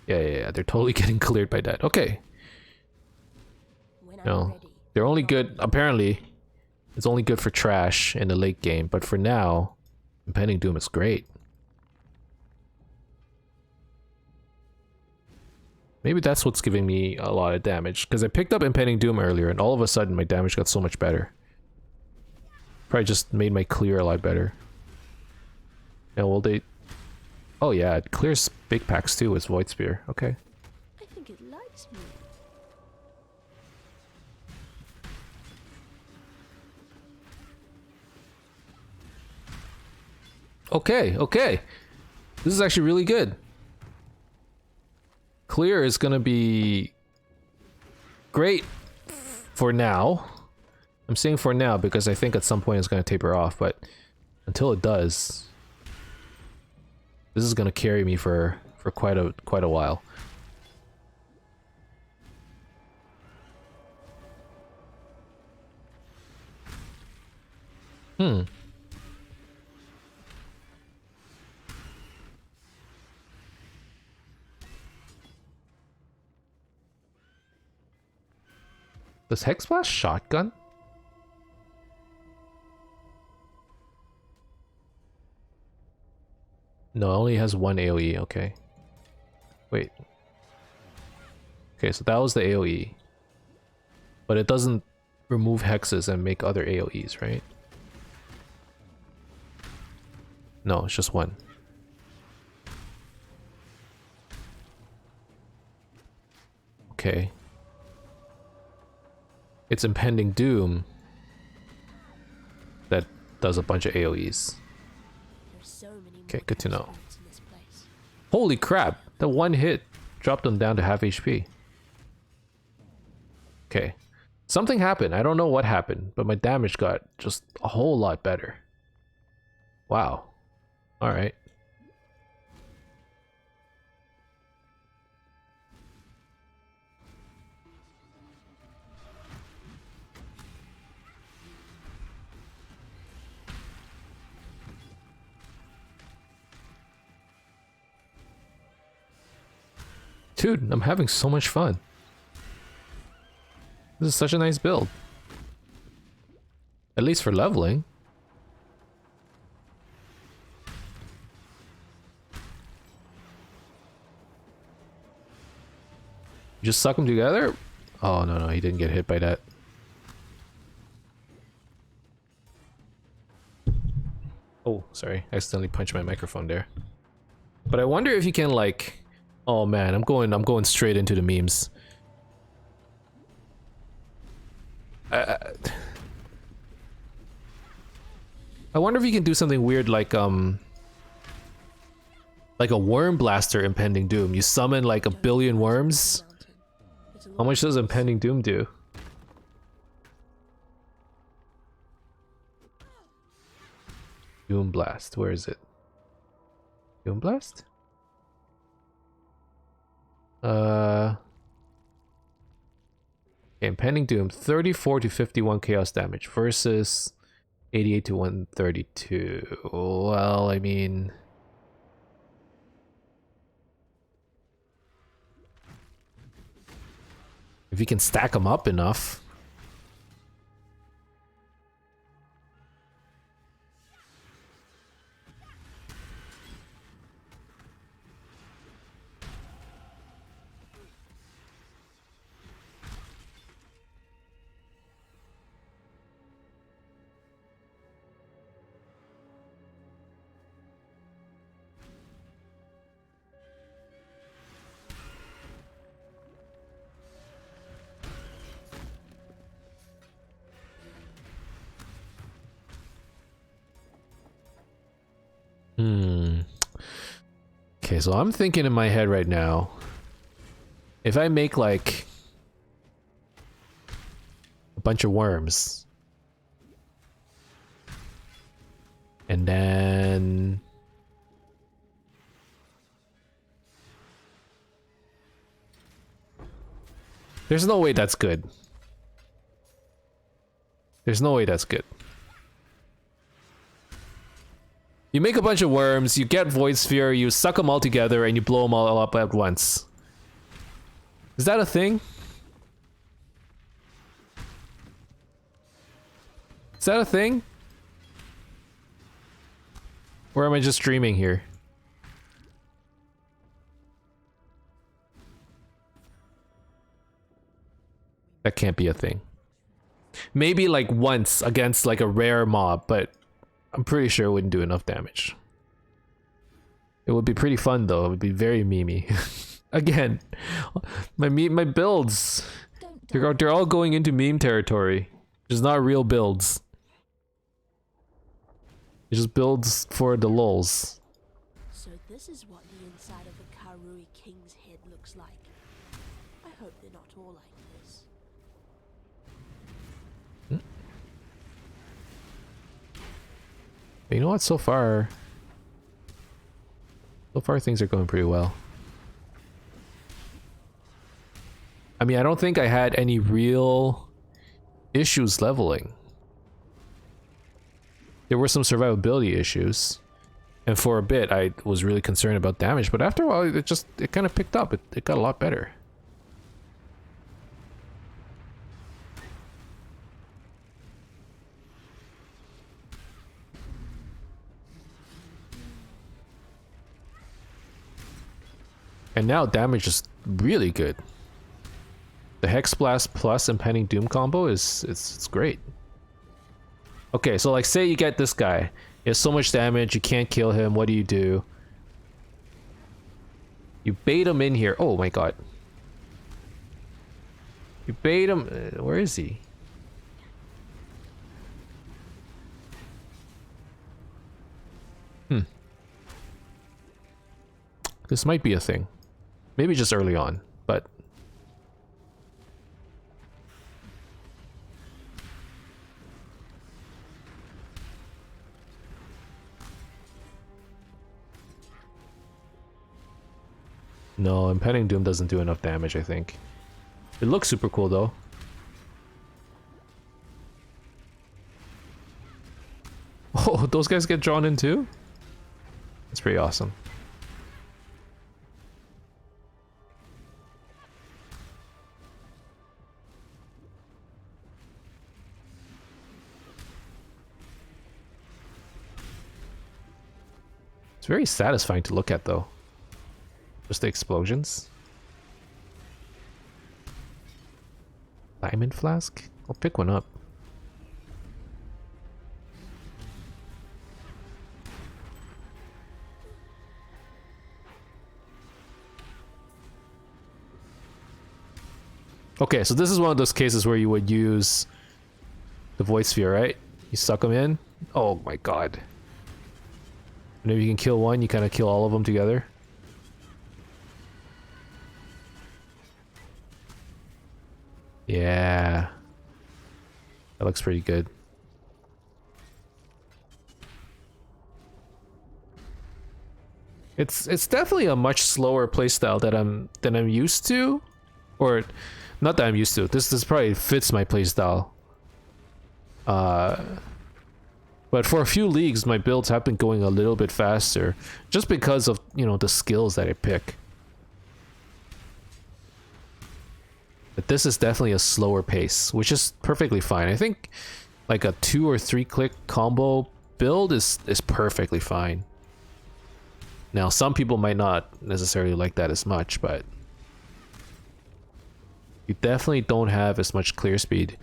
Yeah, they're totally getting cleared by that. Okay. No, they're only good, apparently, it's only good for trash in the late game, but for now, Impending Doom is great. Maybe that's what's giving me a lot of damage, because I picked up Impending Doom earlier, and all of a sudden my damage got so much better. Probably just made my clear a lot better. Now will they... Oh yeah, it clears big packs too with Void Spear. Okay. I think it likes me. Okay. This is actually really good. Clear is gonna be great for now. I'm saying for now because I think at some point it's gonna taper off, but until it does, this is gonna carry me for quite a while. Does Hexblast shotgun? No, it only has one AoE, okay. Wait. Okay, so that was the AoE. But it doesn't remove hexes and make other AoEs, right? No, it's just one. Okay. It's Impending Doom that does a bunch of AoEs. There's so many Okay, more good to know. points in this place. Holy crap! That one hit dropped him down to half HP. Okay. Something happened. I don't know what happened, but my damage got just a whole lot better. Wow. Alright. Dude, I'm having so much fun. This is such a nice build. At least for leveling. You just suck them together? Oh, no, no, he didn't get hit by that. Oh, sorry. I accidentally punched my microphone there. But I wonder if you can, like... Oh man, I'm going straight into the memes. I wonder if you can do something weird like a worm blaster Impending Doom. You summon like a billion worms. How much does Impending Doom do? Doom Blast, where is it? Doom Blast? Impending Doom, 34 to 51 chaos damage versus 88 to 132. Well, I mean... if you can stack them up enough... Okay, so I'm thinking in my head right now, if I make like a bunch of worms and then there's no way that's good. There's no way that's good. You make a bunch of worms, you get Void Sphere, you suck them all together, and you blow them all up at once. Is that a thing? Is that a thing? Or am I just dreaming here? That can't be a thing. Maybe like once against like a rare mob, but I'm pretty sure it wouldn't do enough damage. It would be pretty fun though. It would be very memey. Again, my builds, they're all going into meme territory. It's not real builds. It just builds for the lulz. So this is what the inside of a Karui king's head looks like. I hope they're not all like this. But you know what? So far things are going pretty well. I mean, I don't think I had any real issues leveling. There were some survivability issues, and for a bit I was really concerned about damage, but after a while it kind of picked up. It got a lot better. And now damage is really good. The Hex Blast plus Impending Doom combo it's great. Okay, so like say you get this guy. He has so much damage, you can't kill him. What do? You bait him in here. Oh my god. You bait him. Where is he? This might be a thing. Maybe just early on, but... No, Impending Doom doesn't do enough damage, I think. It looks super cool, though. Oh, those guys get drawn in too? That's pretty awesome. It's very satisfying to look at, though. Just the explosions. Diamond flask? I'll pick one up. Okay, so this is one of those cases where you would use the Void Sphere, right? You suck them in. Oh my god. Whenever you can kill one, you kind of kill all of them together. Yeah. That looks pretty good. It's definitely a much slower playstyle than I'm used to. Or not that I'm used to. This probably fits my playstyle. But for a few leagues, my builds have been going a little bit faster, just because of, you know, the skills that I pick. But this is definitely a slower pace, which is perfectly fine. I think like a 2 or 3 click combo build is perfectly fine. Now, some people might not necessarily like that as much, but you definitely don't have as much clear speed.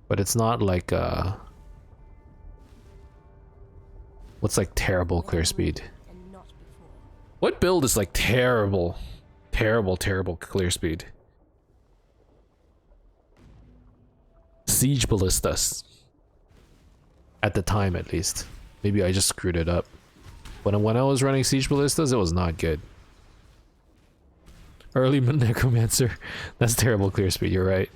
But it's not like what's like terrible clear speed? And not before. What build is like terrible clear speed? Siege Ballistas. At the time, at least. Maybe I just screwed it up. When I was running Siege Ballistas, it was not good. Early Necromancer. That's terrible clear speed, you're right.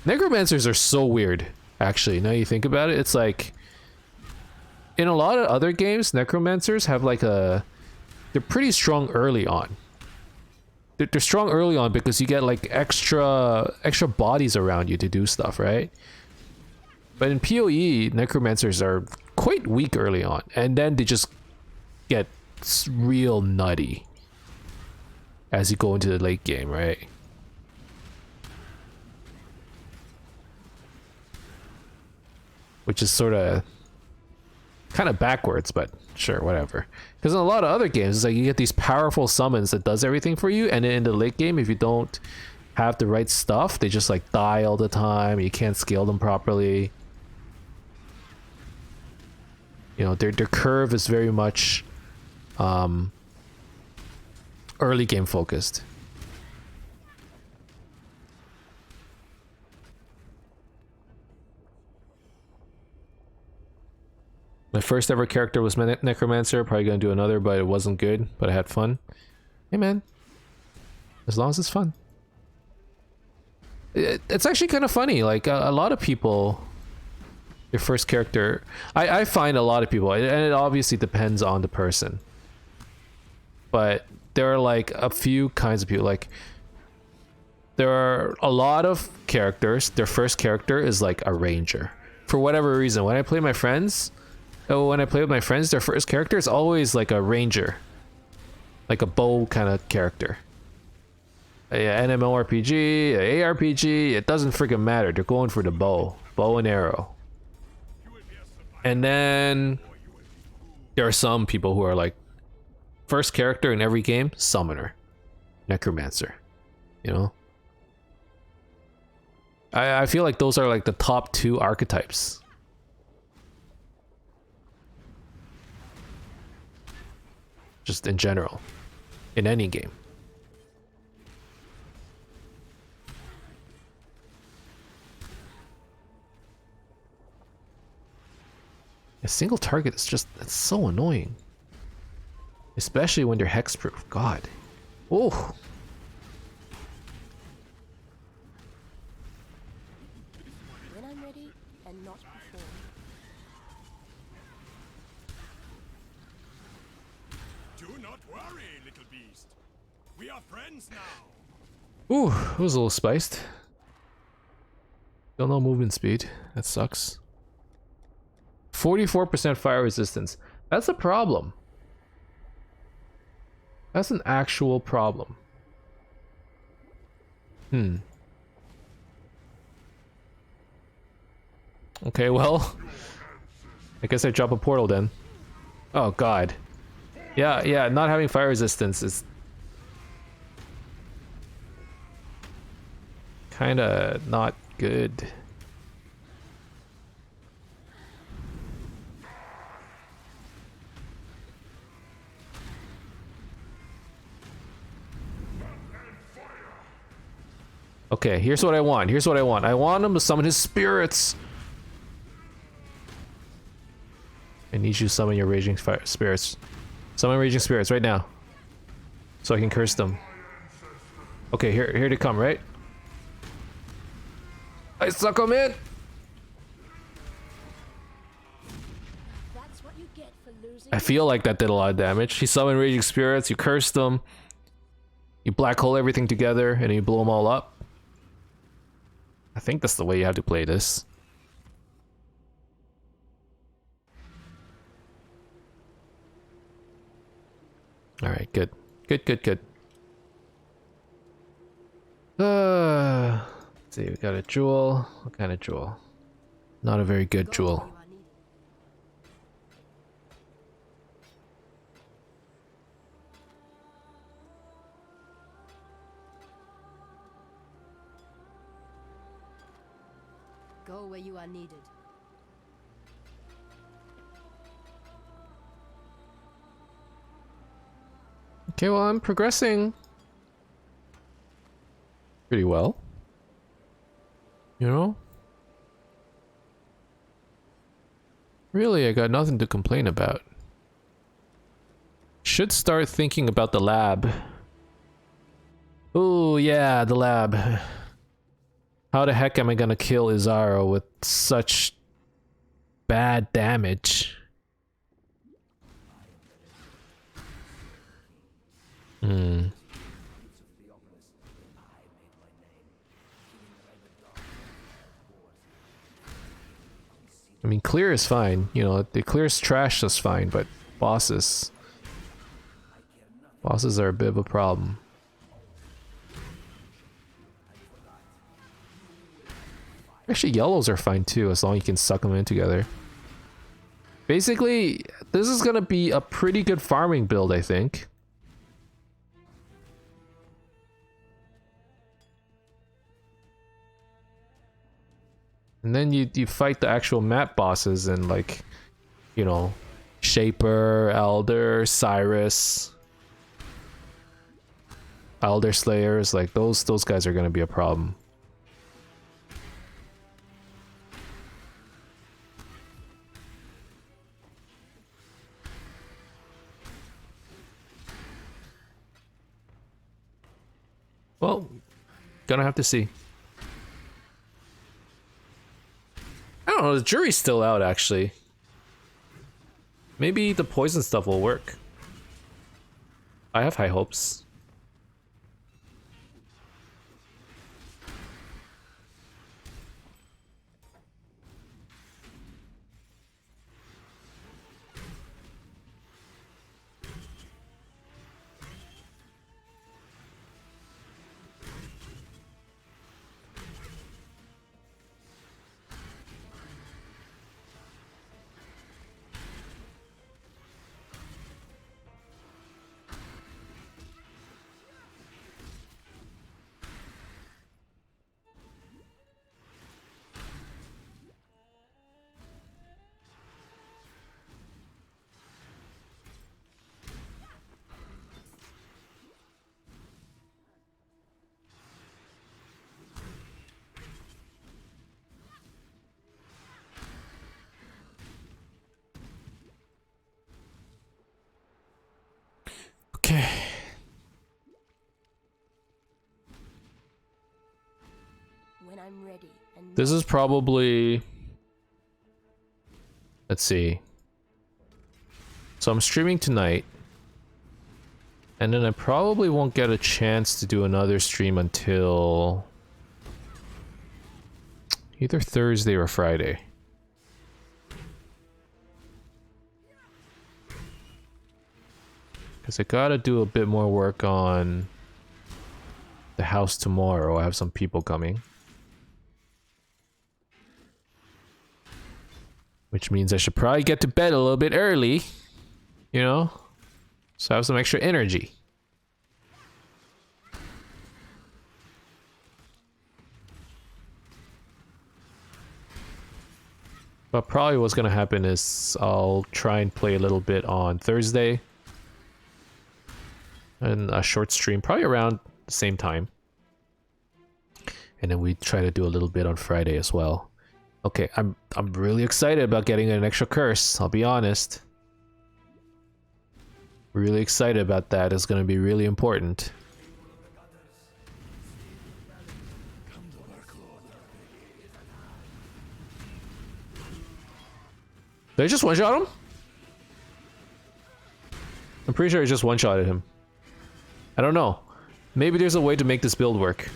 Necromancers are so weird, actually. Now you think about it, it's like... In a lot of other games, Necromancers have like a... They're pretty strong early on. They're strong early on because you get like extra bodies around you to do stuff, right? But in PoE, Necromancers are quite weak early on. And then they just get real nutty as you go into the late game, right? Which is sort of kind of backwards, but sure, whatever. Because in a lot of other games, it's like you get these powerful summons that does everything for you, and then in the late game, if you don't have the right stuff, they just like die all the time. You can't scale them properly. You know, their curve is very much early game focused. My first ever character was Necromancer. Probably gonna do another, but it wasn't good. But I had fun. Hey man, as long as it's fun. It's actually kind of funny. Like a lot of people, their first character. I find a lot of people, and it obviously depends on the person. But there are like a few kinds of people. Like there are a lot of characters. Their first character is like a ranger. For whatever reason, when I play my friends. Oh, when I play with my friends, their first character is always like a ranger. Like a bow kind of character. An MMORPG, an ARPG, it doesn't freaking matter. They're going for the bow. Bow and arrow. And then there are some people who are like, first character in every game, summoner. Necromancer. You know? I feel like those are like the top 2 archetypes. Just in general. In any game. A single target is just, it's so annoying. Especially when they're hexproof. God. Oh. When I'm ready, and not before. Do not worry, little beast. We are friends now. Ooh, it was a little spiced. Still no movement speed. That sucks. 44% fire resistance. That's a problem. That's an actual problem. Okay, well, I guess I drop a portal then. Oh god. Yeah, not having fire resistance is kinda not good. Okay, here's what I want. I want him to summon his spirits. I need you to summon your raging spirits. Summon raging spirits right now. So I can curse them. Okay, here they come, right? I suck them in! That's what you get for losing. I feel like that did a lot of damage. You summon raging spirits, you curse them. You black hole everything together, and you blow them all up. I think that's the way you have to play this. Alright, good. Good. Let's see, we got a jewel. What kind of jewel? Not a very good jewel. Go where you are needed. Okay, well, I'm progressing pretty well. You know? Really, I got nothing to complain about. Should start thinking about the lab. Oh, yeah, the lab. How the heck am I gonna kill Izaro with such bad damage? I mean, clear is fine. You know, the clear's trash is fine, but bosses are a bit of a problem. Actually, yellows are fine too, as long as you can suck them in together. Basically, this is gonna be a pretty good farming build, I think. And then you fight the actual map bosses and, like, you know, Shaper, Elder, Cyrus, Elder Slayers, like those guys are gonna be a problem. Well, gonna have to see. I don't know, the jury's still out, actually. Maybe the poison stuff will work. I have high hopes. Okay. When I'm ready and This is probably... Let's see. So I'm streaming tonight. And then I probably won't get a chance to do another stream until... either Thursday or Friday. Because I gotta do a bit more work on the house tomorrow. I have some people coming. Which means I should probably get to bed a little bit early. You know? So I have some extra energy. But probably what's gonna happen is I'll try and play a little bit on Thursday. And a short stream, probably around the same time. And then we try to do a little bit on Friday as well. Okay, I'm really excited about getting an extra curse, I'll be honest. Really excited about that. It's gonna be really important. Did I just one-shot him? I'm pretty sure I just one-shotted him. I don't know. Maybe there's a way to make this build work.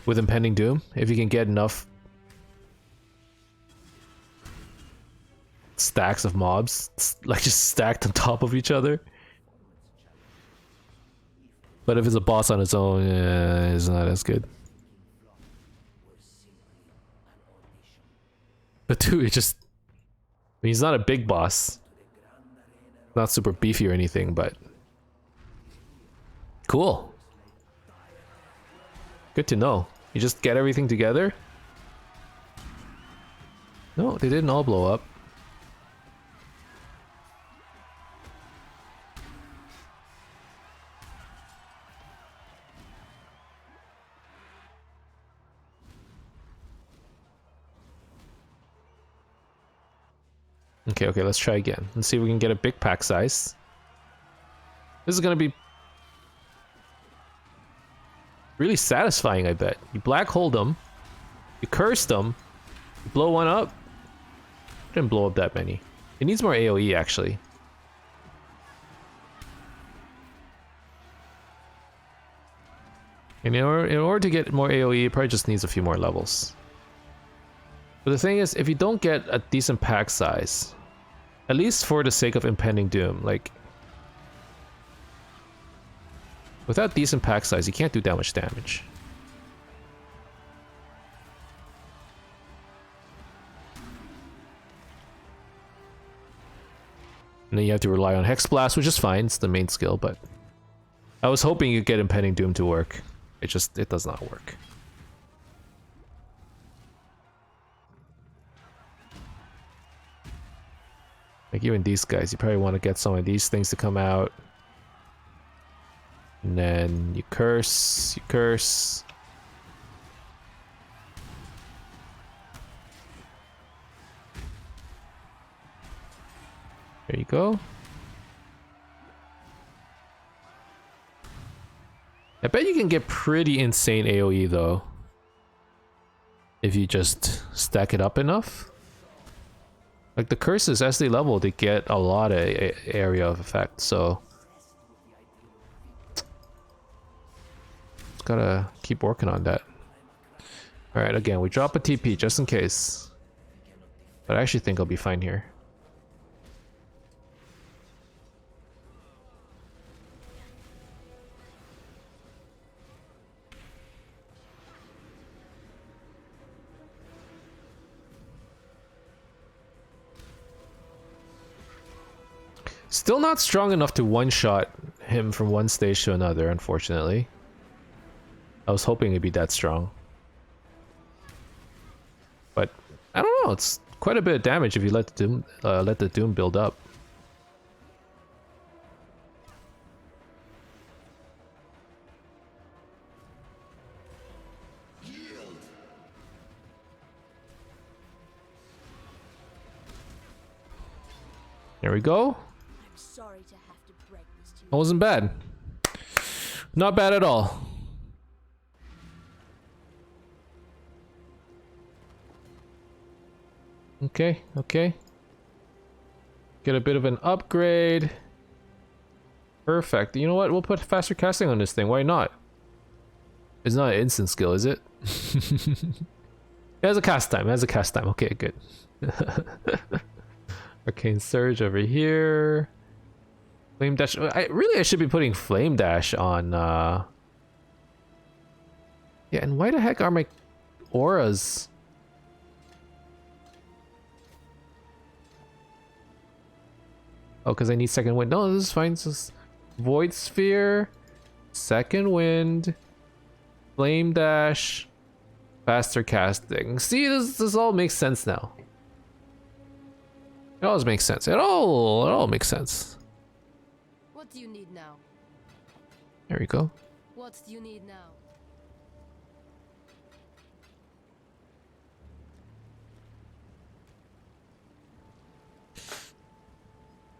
With Impending Doom, if you can get enough stacks of mobs, like just stacked on top of each other. But if it's a boss on its own, it's not as good. But dude, it just... I mean, he's not a big boss. Not super beefy or anything, but... Cool. Good to know. You just get everything together? No, they didn't all blow up. Okay, let's try again. Let's see if we can get a big pack size. This is gonna be really satisfying, I bet. You black hole them, you curse them, you blow one up. Didn't blow up that many. It needs more AoE actually. And in order to get more AoE, it probably just needs a few more levels. But the thing is, if you don't get a decent pack size, at least for the sake of Impending Doom, like... without decent pack size, you can't do that much damage. And then you have to rely on Hex Blast, which is fine, it's the main skill, but... I was hoping you'd get Impending Doom to work. It does not work. Like even these guys, you probably want to get some of these things to come out. And then you curse, you curse. There you go. I bet you can get pretty insane AoE though. If you just stack it up enough. Like the curses, as they level, they get a lot of area of effect, so... Just gotta keep working on that. Alright, again, we drop a TP just in case. But I actually think I'll be fine here. Still not strong enough to one-shot him from one stage to another, unfortunately. I was hoping it'd be that strong. But, I don't know, it's quite a bit of damage if you let the Doom build up. There we go. I'm sorry to have to break this to It you. wasn't bad. Not bad at all. Okay, okay. Get a bit of an upgrade. Perfect. You know what? We'll put faster casting on this thing. Why not? It's not an instant skill, is it? It has a cast time. It has a cast time. Okay, good. Arcane Surge over here. Flame Dash. I should be putting Flame Dash on. Yeah, and why the heck are my auras? Oh, because I need second wind. No, this is fine. This is Void Sphere, second wind, Flame Dash, faster casting. See, this all makes sense now. It always makes sense. It all makes sense. What do you need now? There we go. What do you need now?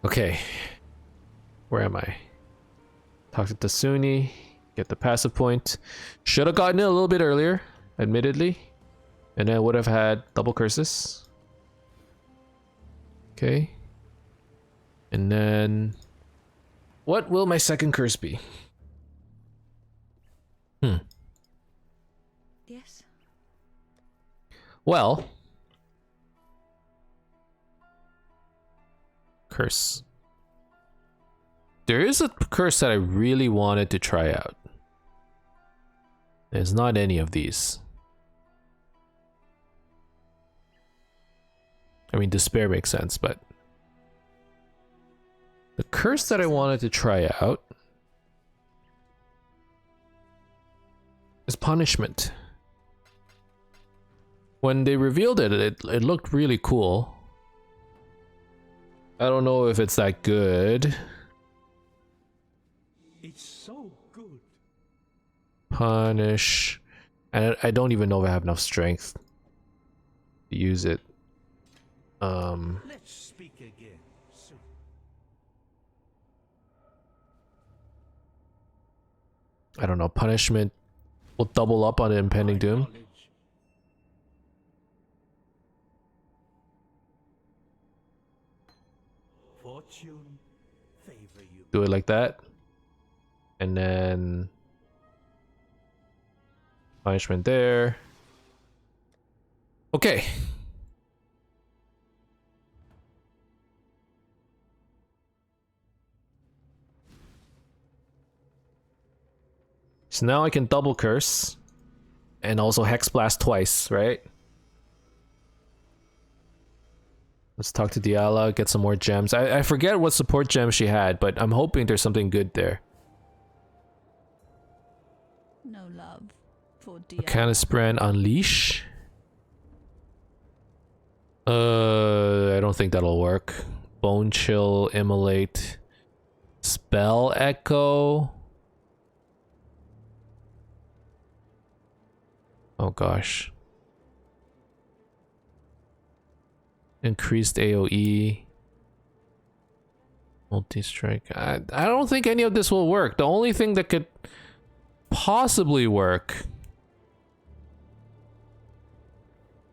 Okay. Where am I? Talk to Tasuni. Get the passive point. Should have gotten it a little bit earlier, admittedly. And I would have had double curses. Okay. And then... what will my second curse be? Yes. Well... curse. There is a curse that I really wanted to try out. There's not any of these. I mean, despair makes sense, but the curse that I wanted to try out is punishment. When they revealed it, it looked really cool. I don't know if it's that good. It's so good. Punish. And I don't even know if I have enough strength to use it. Let's speak again soon. I don't know. Punishment will double up on the impending doom. Knowledge. Fortune favor you. Do it like that. And then punishment there. Okay. So now I can double curse and also hex blast twice, right? Let's talk to Diala, get some more gems. I forget what support gem she had, but I'm hoping there's something good there. No love for dear. Arcanus Brand Unleash. I don't think that'll work. Bone Chill, Immolate, Spell Echo. Oh gosh. Increased AoE. Multi-strike. I don't think any of this will work. The only thing that could possibly work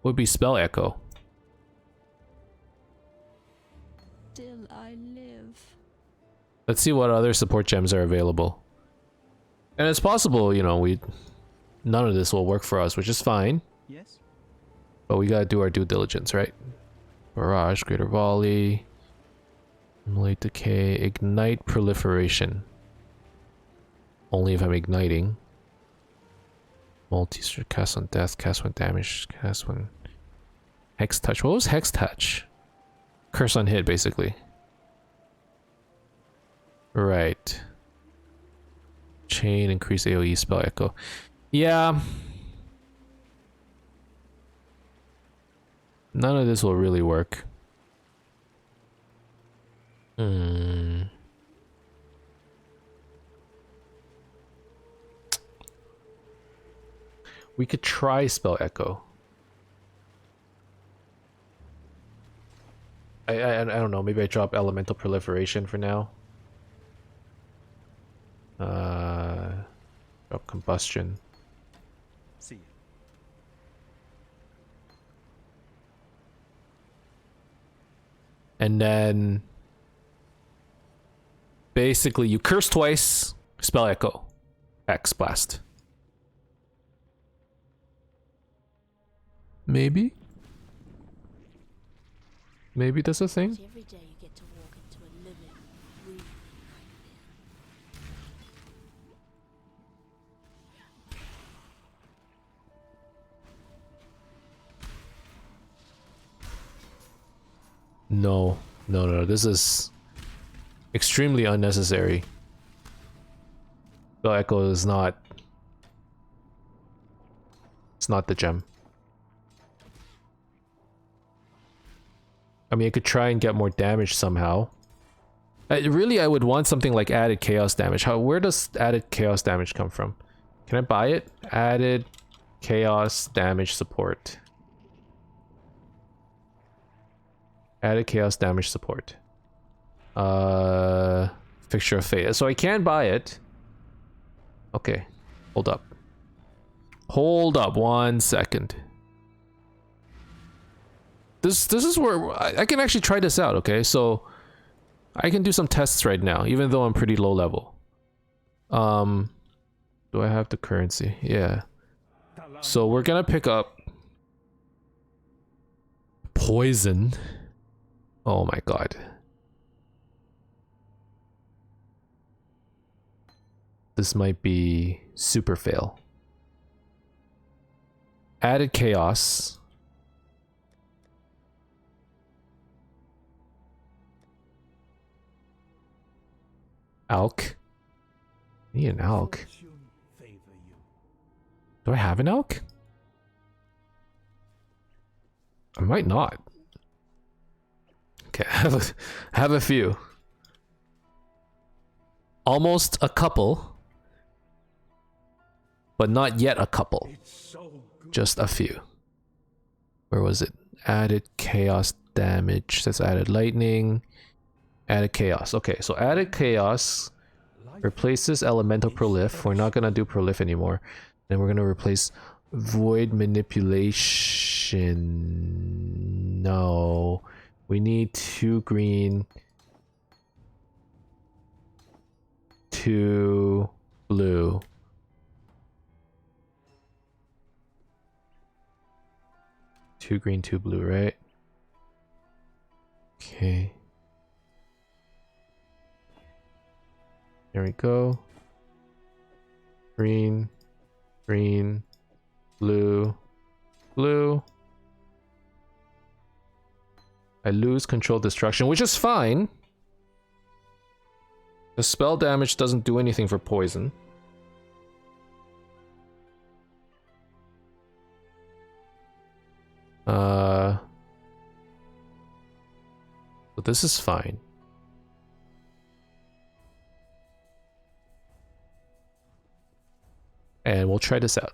would be Spell Echo. Still I live. Let's see what other support gems are available. And it's possible, you know, none of this will work for us, which is fine. Yes. But we gotta do our due diligence, right? Barrage, Greater Volley, Immolate Decay, Ignite Proliferation. Only if I'm igniting. Multi-strike, cast on death, cast when damage, cast when... Hex Touch. What was Hex Touch? Curse on hit, basically. Right. Chain, increase AoE, Spell Echo. Yeah. None of this will really work. We could try Spell Echo. I don't know, maybe I drop Elemental Proliferation for now. Oh, combustion. See you. And then basically you curse twice, spell echo, X blast. Maybe? Maybe that's a thing? But every day you get to walk into a living, breathing No, no, no, this is extremely unnecessary. Spell echo is not... It's not the gem. I mean, I could try and get more damage somehow. Really, I would want something like added chaos damage. Where does added chaos damage come from? Can I buy it? Added chaos damage support. Added chaos damage support. Fixture of Fate. So I can buy it. Okay. Hold up. Hold up 1 second. This is where I can actually try this out, okay? So I can do some tests right now, even though I'm pretty low level. Do I have the currency? Yeah. So we're gonna pick up poison. Oh my god. This might be super fail. Added chaos. Alk. I need an alk. Do I have an alk? I might not. Okay, I have a few. Almost a couple. But not yet a couple. Just a few. Where was it? Added chaos damage. That's added lightning. Added chaos. Okay, so added chaos replaces elemental prolif. We're not gonna do prolif anymore. Then we're gonna replace void manipulation. No. We need 2 green, 2 blue. Two green, 2 blue, right? Okay. There we go. Green, green, blue, blue. I lose control destruction, which is fine. The spell damage doesn't do anything for poison. So this is fine. And we'll try this out.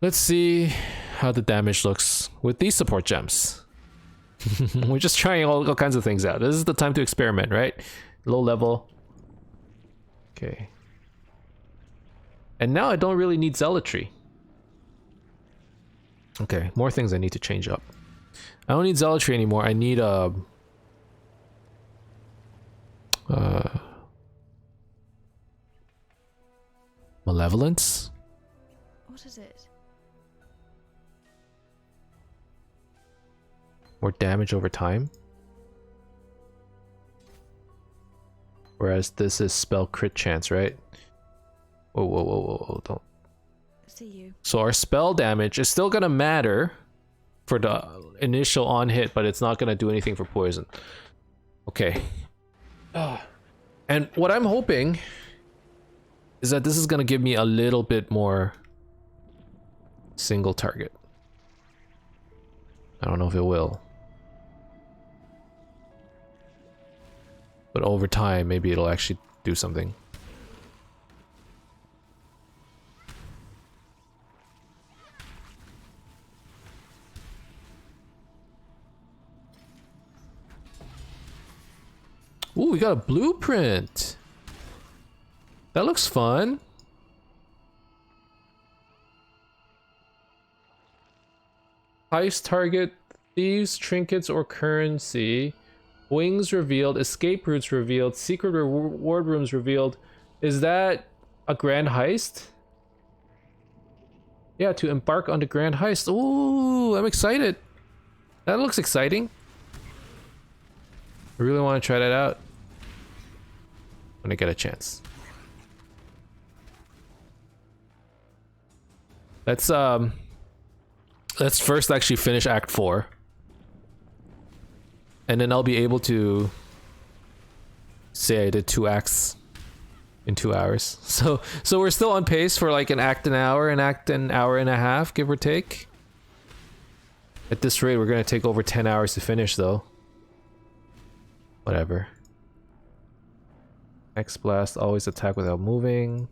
Let's see how the damage looks with these support gems. We're just trying all kinds of things out. This is the time to experiment, right? Low level. Okay. And now I don't really need zealotry. Okay, more things I need to change up. I don't need zealotry anymore. I need malevolence. What is it? More damage over time. Whereas this is spell crit chance, right? Whoa, whoa, whoa, whoa, whoa, don't. See you. So our spell damage is still gonna matter for the initial on hit, but it's not gonna do anything for poison. Okay. And what I'm hoping is that this is gonna give me a little bit more single target. I don't know if it will. But over time, maybe it'll actually do something. Ooh, we got a blueprint. That looks fun. Heist target, thieves, trinkets, or currency. Wings revealed, escape routes revealed, secret reward rooms revealed. Is that a grand heist? Yeah, to embark on the grand heist. Ooh, I'm excited. That looks exciting. I really want to try that out when I get a chance. Let's first actually finish Act 4. And then I'll be able to say I did 2 acts in 2 hours. So we're still on pace for like an act an hour, an act an hour and a half, give or take. At this rate, we're gonna take over 10 hours to finish though. Whatever. X blast, always attack without moving.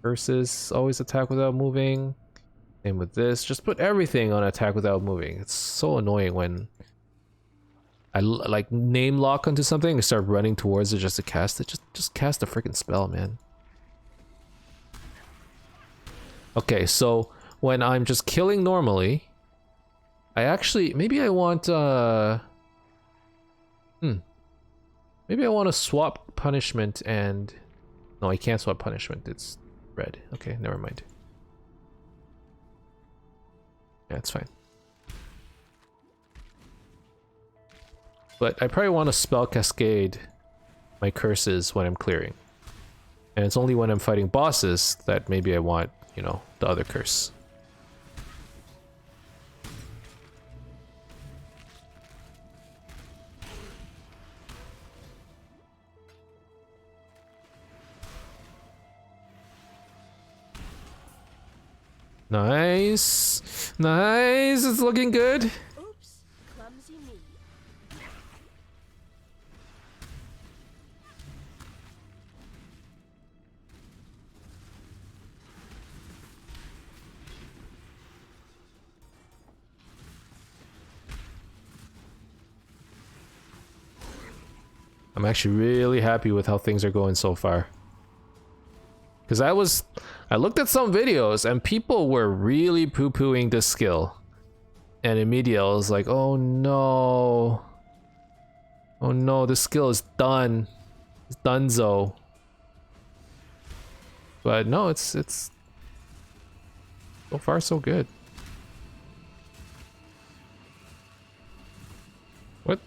Versus, always attack without moving. Same with this. Just put everything on attack without moving. It's so annoying when I like name lock onto something and start running towards it just to cast it. Just cast a freaking spell, man. Okay, so when I'm just killing normally, I actually maybe I want maybe I want to swap punishment and no, I can't swap punishment. It's red. Okay, never mind. Yeah, it's fine. But I probably want to spell cascade my curses when I'm clearing. And it's only when I'm fighting bosses that maybe I want, you know, the other curse. Nice. Nice. It's looking good. Oops, clumsy me. I'm actually really happy with how things are going so far. Because I looked at some videos and people were really poo-pooing this skill. And immediately I was like, oh no. Oh no, this skill is done. It's donezo. But no, it's so far so good. What?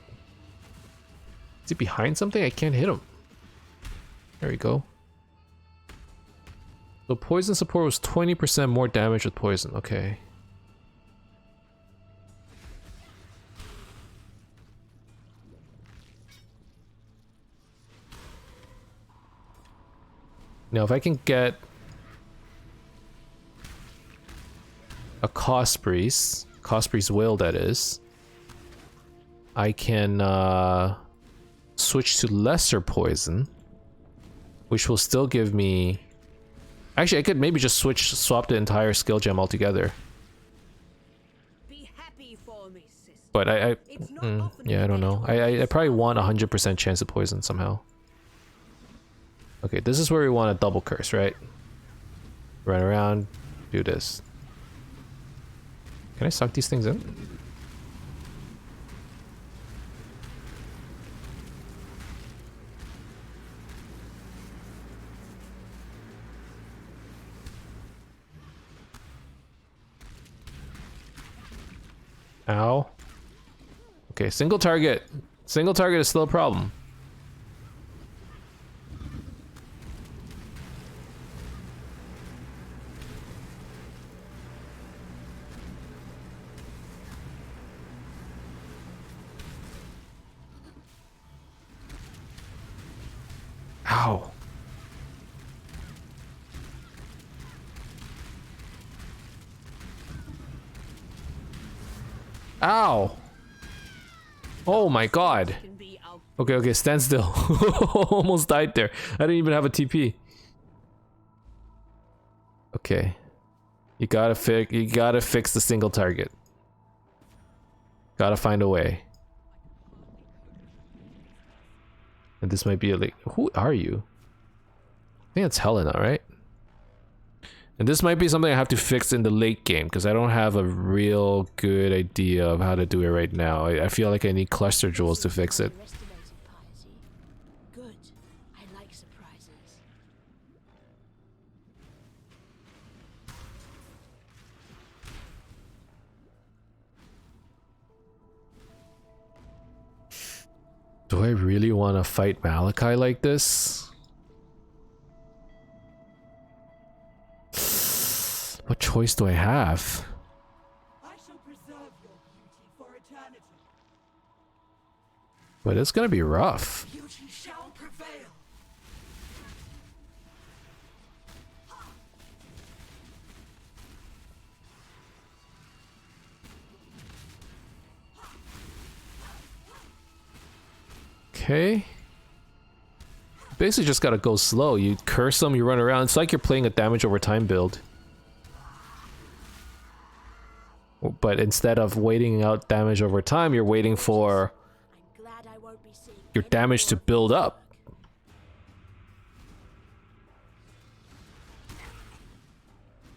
Is he behind something? I can't hit him. There we go. So poison support was 20% more damage with poison. Okay. Now if I can get a Cost Priest Will that is, I can switch to lesser poison, which will still give me... Actually, I could maybe just swap the entire skill gem altogether. Be happy for me, sister. But yeah, I don't know. I probably want 100% chance of poison somehow. Okay, this is where we want a double curse, right? Run around, do this. Can I suck these things in? Ow. Okay, single target. Single target is still a problem. Ow. Ow. Oh my god. Okay, stand still. Almost died there. I didn't even have a TP. Okay. You gotta fix the single target. Gotta find a way. And this might be a like, who are you? think it's Helena, right? And this might be something I have to fix in the late game, because I don't have a real good idea of how to do it right now. I feel like I need cluster jewels to fix it. Underestimated piety. Good. I like surprises. Do I really want to fight Malachi like this? What choice do I have? I shall preserve your beauty for eternity. But it's gonna be rough. Beauty shall prevail. Okay. Basically just gotta go slow. You curse them, you run around. It's like you're playing a damage over time build. But instead of waiting out damage over time, you're waiting for I'm glad I won't be seeing your any damage more to of build this up. work.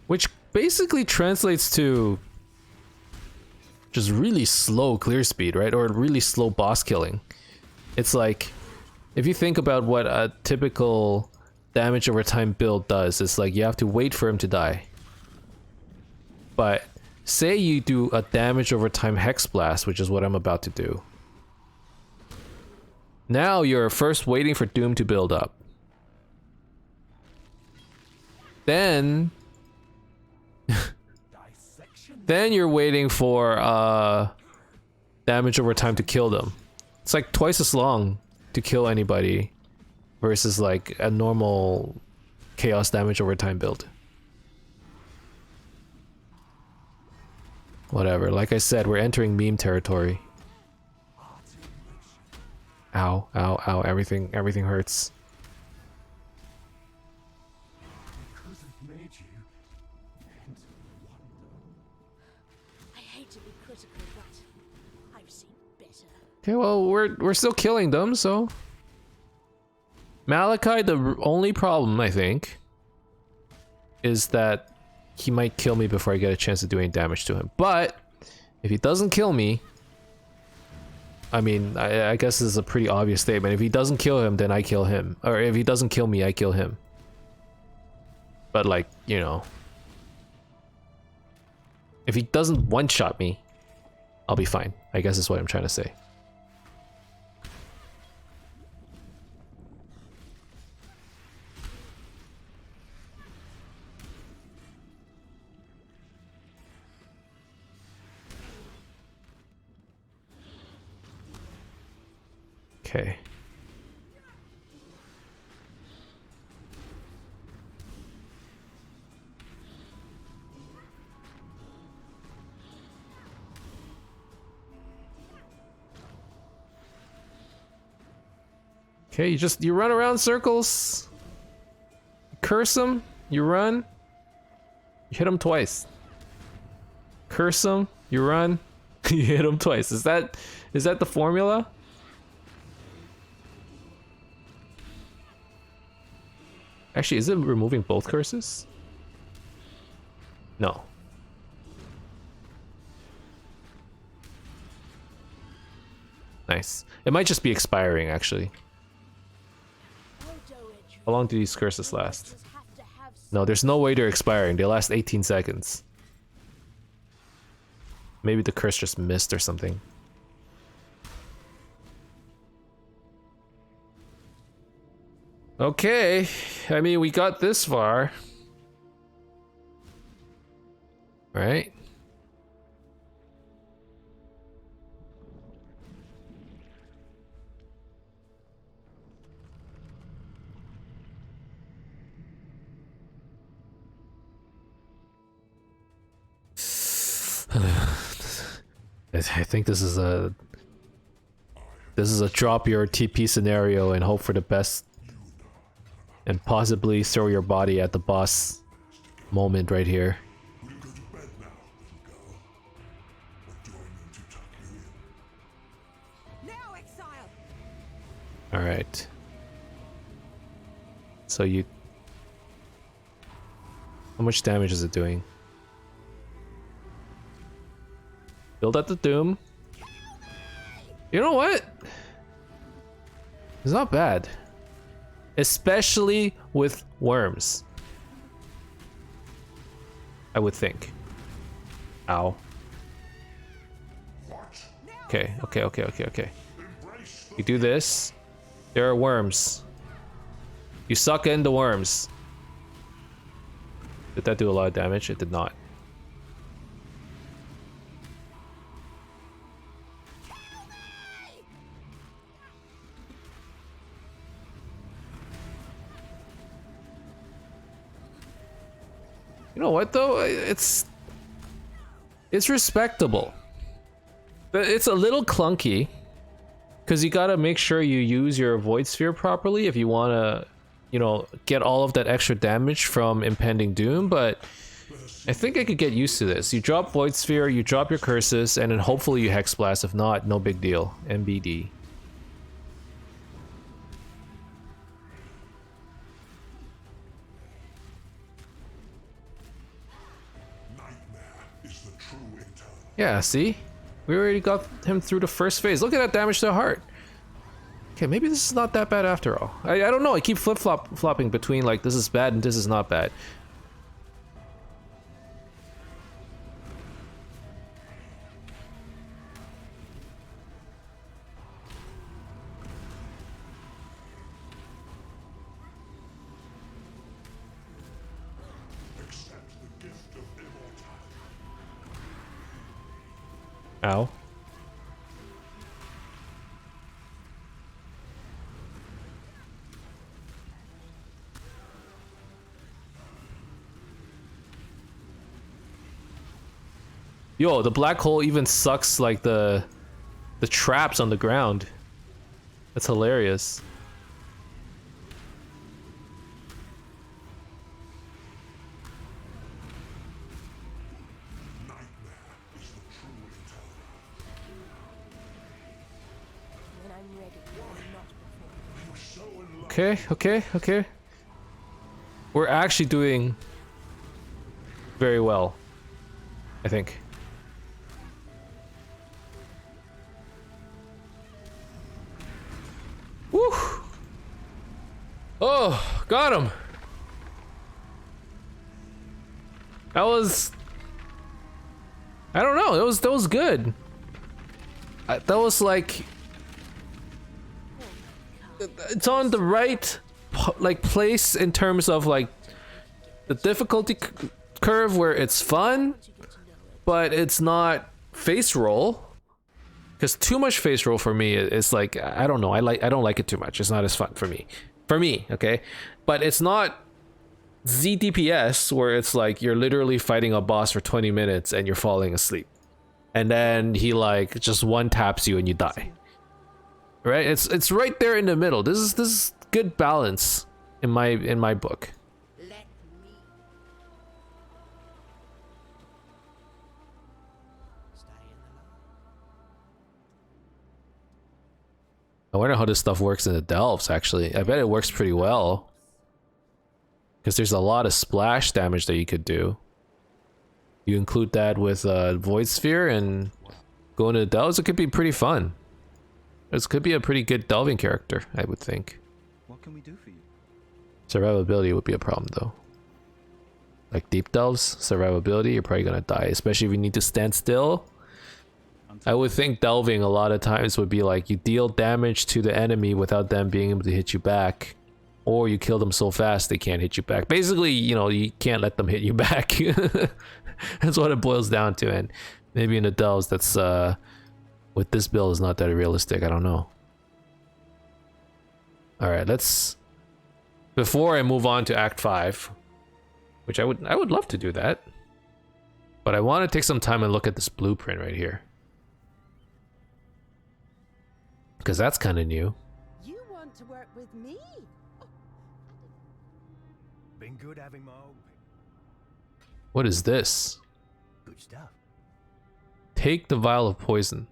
Which basically translates to just really slow clear speed, right? Or really slow boss killing. It's like, if you think about what a typical damage over time build does, it's like you have to wait for him to die. But say you do a damage over time hex blast, which is what I'm about to do. Now you're first waiting for Doom to build up. Then then you're waiting for damage over time to kill them. It's like twice as long to kill anybody versus like a normal chaos damage over time build. Whatever, like I said, we're entering meme territory. Ow, ow, ow, everything hurts. Because I've made you into wonder. I hate to be critical, but I've seen better. Okay, well, we're still killing them, so Malachi, the only problem I think is that he might kill me before I get a chance to do any damage to him. But if he doesn't kill me, I mean, I guess this is a pretty obvious statement. If he doesn't kill him, then I kill him. Or if he doesn't kill me, I kill him. But like, you know, if he doesn't one-shot me, I'll be fine. I guess is what I'm trying to say. Okay. Okay, you run around circles. You curse them, you run. You hit them twice. Curse them, you run. You hit them twice. Is that the formula? Actually, is it removing both curses? No. Nice. It might just be expiring, actually. How long do these curses last? No, there's no way they're expiring. They last 18 seconds. Maybe the curse just missed or something. Okay, I mean, we got this far. Right? I think this is a drop your TP scenario and hope for the best. And possibly throw your body at the boss moment right here. Will you go to bed now, little girl? Or do I need to tuck you in? Now, Exile! Alright. So you How much damage is it doing? Build up the doom. You know what? It's not bad. Especially with worms. I would think. Ow. Okay. You do this. There are worms. You suck in the worms. Did that do a lot of damage? It did not. You know what though? It's respectable. But it's a little clunky because you gotta make sure you use your void sphere properly if you wanna, you know, get all of that extra damage from impending doom, but I think I could get used to this. You drop void sphere, you drop your curses, and then hopefully you hex blast. If not, no big deal. MBD. Yeah, see? We already got him through the first phase. Look at that damage to the heart. Okay, maybe this is not that bad after all. I don't know. I keep flopping between like this is bad and this is not bad. Ow. Yo, the black hole even sucks like the traps on the ground. That's hilarious. When I'm ready, I'm not before. Okay. We're actually doing very well, I think. Woo! Oh, got him. That was, I don't know. That was good. That was like, it's on the right like place in terms of like the difficulty curve where it's fun, but it's not face roll. Because too much face roll for me is like, I don't know. I don't like it too much. It's not as fun for me. Okay, but it's not ZDPS where it's like you're literally fighting a boss for 20 minutes and you're falling asleep, and then he like just one taps you and you die. Right? It's right there in the middle. This is good balance in my book. I wonder how this stuff works in the delves, actually. I bet it works pretty well. Because there's a lot of splash damage that you could do. You include that with Void Sphere and go into the delves, it could be pretty fun. This could be a pretty good delving character, I would think. What can we do for you? Survivability would be a problem, though. Like deep delves, survivability, you're probably gonna die. Especially if you need to stand still. I would think delving a lot of times would be like you deal damage to the enemy without them being able to hit you back, or you kill them so fast they can't hit you back. Basically, you know, you can't let them hit you back. That's what it boils down to, and maybe in the delves that's with this build is not that realistic. I don't know. All right, let's, before I move on to Act 5, which I would love to do that, but I want to take some time and look at this blueprint right here. Because that's kind of new. You want to work with me? Been good having my own. What is this? Good stuff. Take the vial of poison.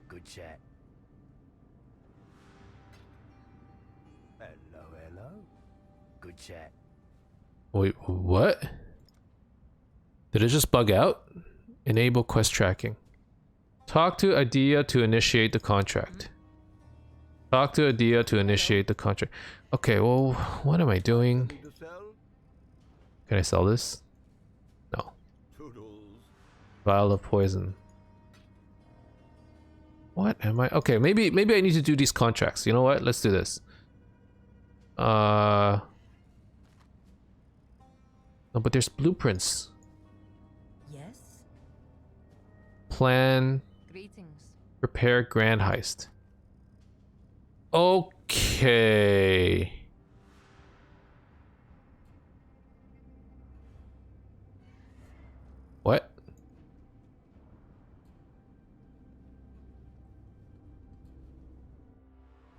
Good chat. Hello. Good chat. Wait, what? Did it just bug out? Enable quest tracking. Talk to Adia to initiate the contract. Talk to Adia to initiate the contract. Okay, well, what am I doing? Can I sell this? No. Vial of poison. What am I? Okay, maybe I need to do these contracts. You know what? Let's do this. No, but there's blueprints. Yes? Plan. Greetings. Prepare grand heist. Okay. What?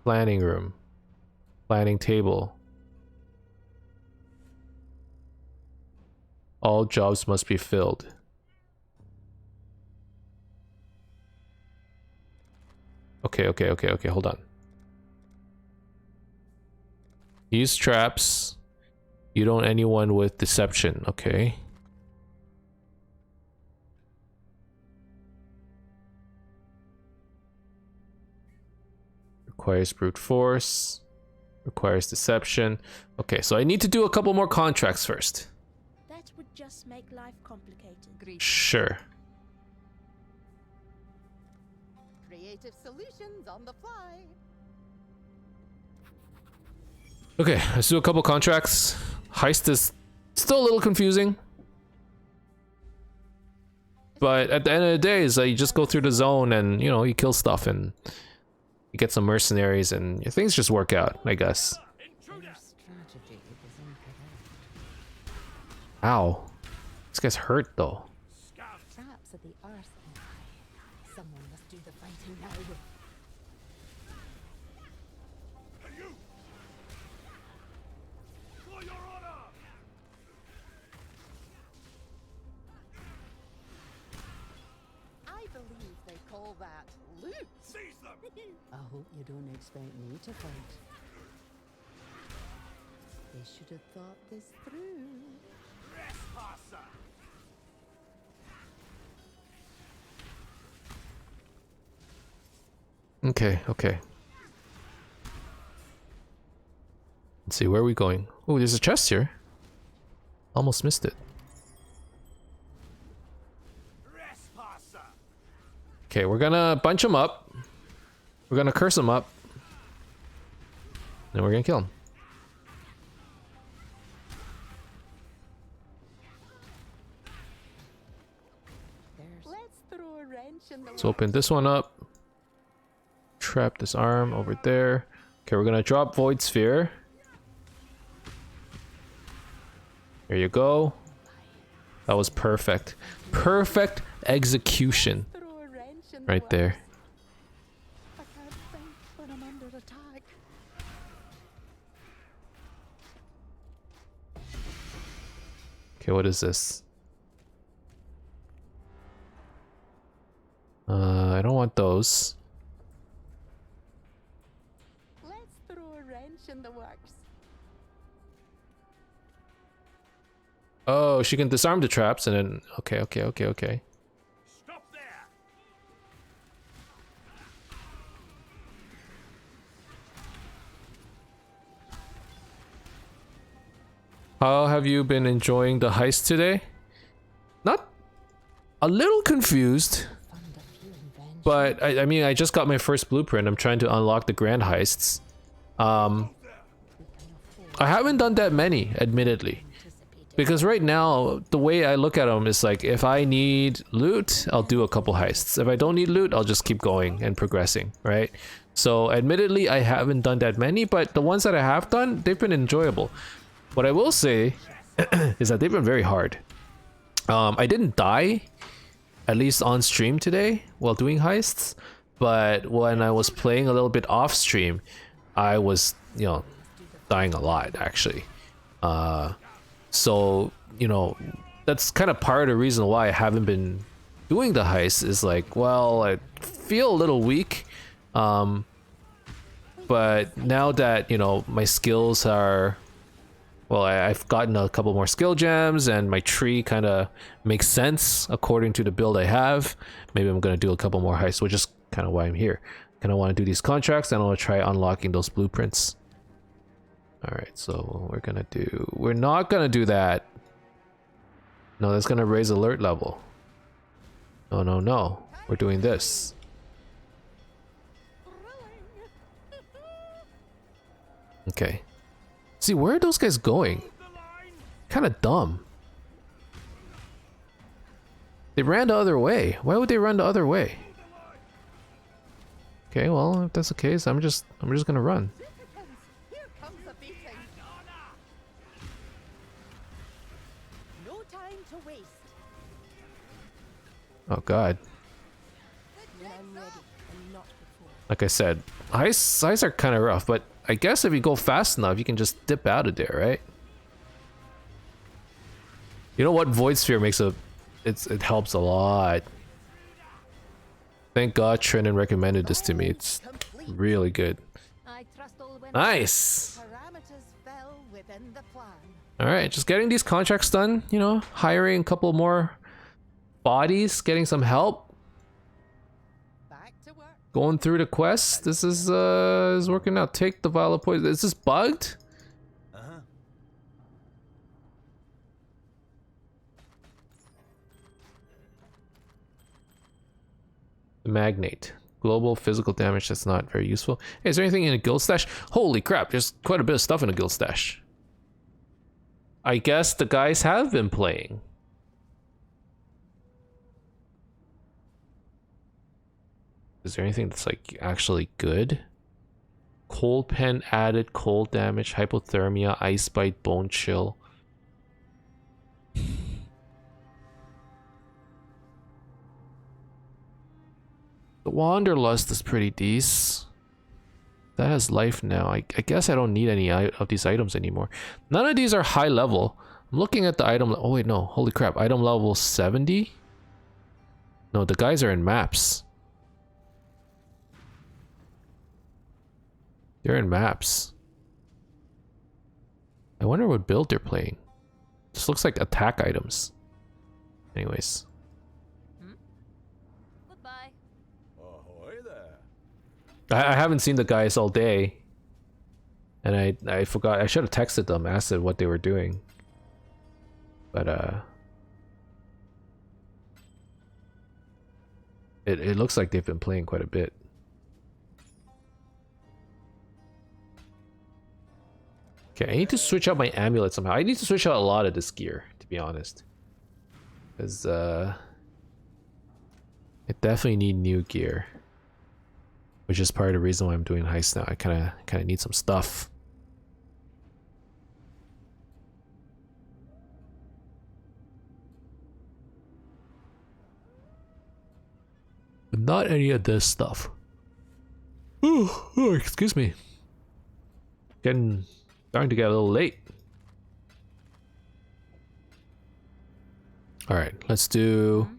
Planning room. Planning table. All jobs must be filled. Okay, hold on. Use traps. You don't anyone with deception, okay. Requires brute force. Requires deception. Okay, so I need to do a couple more contracts first. That would just make life complicated. Greetings. Sure. Creative solutions on the fly. Okay, let's do a couple contracts. Heist is still a little confusing. But at the end of the day, is you just go through the zone and, you know, you kill stuff and you get some mercenaries and things just work out, I guess. Ow. This guy's hurt though. Traps at the arsenal. Someone must do the fighting now. For your honor! I believe they call that loot. Seize them! I hope you don't expect me to fight. They should have thought this through. Trespasser! Okay. Let's see, where are we going? Oh, there's a chest here. Almost missed it. Trespasser! Okay, we're gonna bunch them up. We're gonna curse them up. And we're gonna kill them. Let's throw a wrench in the Let's open this one up. Trap this arm over there. Okay, we're gonna drop Void Sphere. There you go. That was perfect. Perfect execution. throw a wrench in the Right there. I can't think when I'm under attack. Okay, what is this? I don't want those. Let's throw a wrench in the works. Oh, she can disarm the traps and then... Okay. Stop there! How have you been enjoying the heist today? Not... A little confused. But, I mean, I just got my first blueprint. I'm trying to unlock the grand heists. I haven't done that many, admittedly. Because right now, the way I look at them is like, if I need loot, I'll do a couple heists. If I don't need loot, I'll just keep going and progressing, right? So, admittedly, I haven't done that many, but the ones that I have done, they've been enjoyable. What I will say is that they've been very hard. I didn't die, at least on stream today, while doing heists. But when I was playing a little bit off stream, I was, you know, dying a lot, actually. So, you know, that's kind of part of the reason why I haven't been doing the heist is like, well, I feel a little weak. But now that, you know, my skills are Well, I've gotten a couple more skill gems, and my tree kind of makes sense according to the build I have. Maybe I'm gonna do a couple more heists, which is kind of why I'm here. Kind of want to do these contracts, and I want to try unlocking those blueprints. All right, so we're not gonna do that. No, that's gonna raise alert level. No, no, no. We're doing this. Okay. See, where are those guys going? Kind of dumb. They ran the other way. Why would they run the other way? Okay, well, if that's the case, I'm just gonna run. Here comes a beating. No time to waste. Oh god. When I'm ready, and not before. Like I said, heists are kind of rough, but I guess if you go fast enough, you can just dip out of there, right? You know what? Void Sphere makes it helps a lot. Thank God Trennan recommended this to me. It's really good. I trust all went Nice. Parameters fell within the plan. All right, just getting these contracts done. You know, hiring a couple more bodies, getting some help, Back to work. going through the quests. This is working out. Take the vial of poison. Is this bugged? Uh-huh. Magnate. Global physical damage, that's not very useful. Hey, is there anything in a guild stash? Holy crap, there's quite a bit of stuff in a guild stash. I guess the guys have been playing. Is there anything that's like actually good? Cold pen added cold damage, hypothermia, ice bite, bone chill. The Wanderlust is pretty decent. That has life now. I guess I don't need any of these items anymore. None of these are high level. I'm looking at the item. Oh wait, no. Holy crap. Item level 70? No, the guys are in maps. They're in maps. I wonder what build they're playing. This looks like attack items. Anyways. Goodbye. Ahoy there. I haven't seen the guys all day. And I forgot. I should have texted them, asked them what they were doing. But it looks like they've been playing quite a bit. Okay, I need to switch out my amulet somehow. I need to switch out a lot of this gear, to be honest. Because I definitely need new gear. Which is part of the reason why I'm doing heist now. I kinda need some stuff. But not any of this stuff. Oh, excuse me. Starting to get a little late. Alright, let's do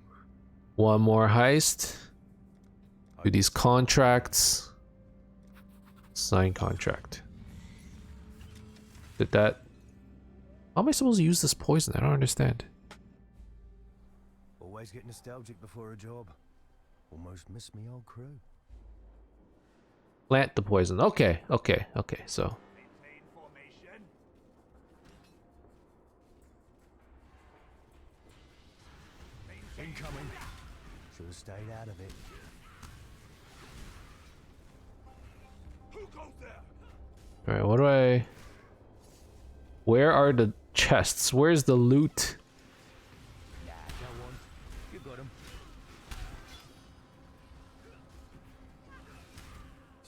one more heist. Do these contracts. Sign contract. Did that... How am I supposed to use this poison? I don't understand. Always get nostalgic before a job. Almost miss me old crew. Plant the poison. Okay, so... Maintain formation. Incoming. Should have stayed out of it. Who goes there? Alright, what do I... Where are the chests? Where's the loot? Nah, go on. You got him.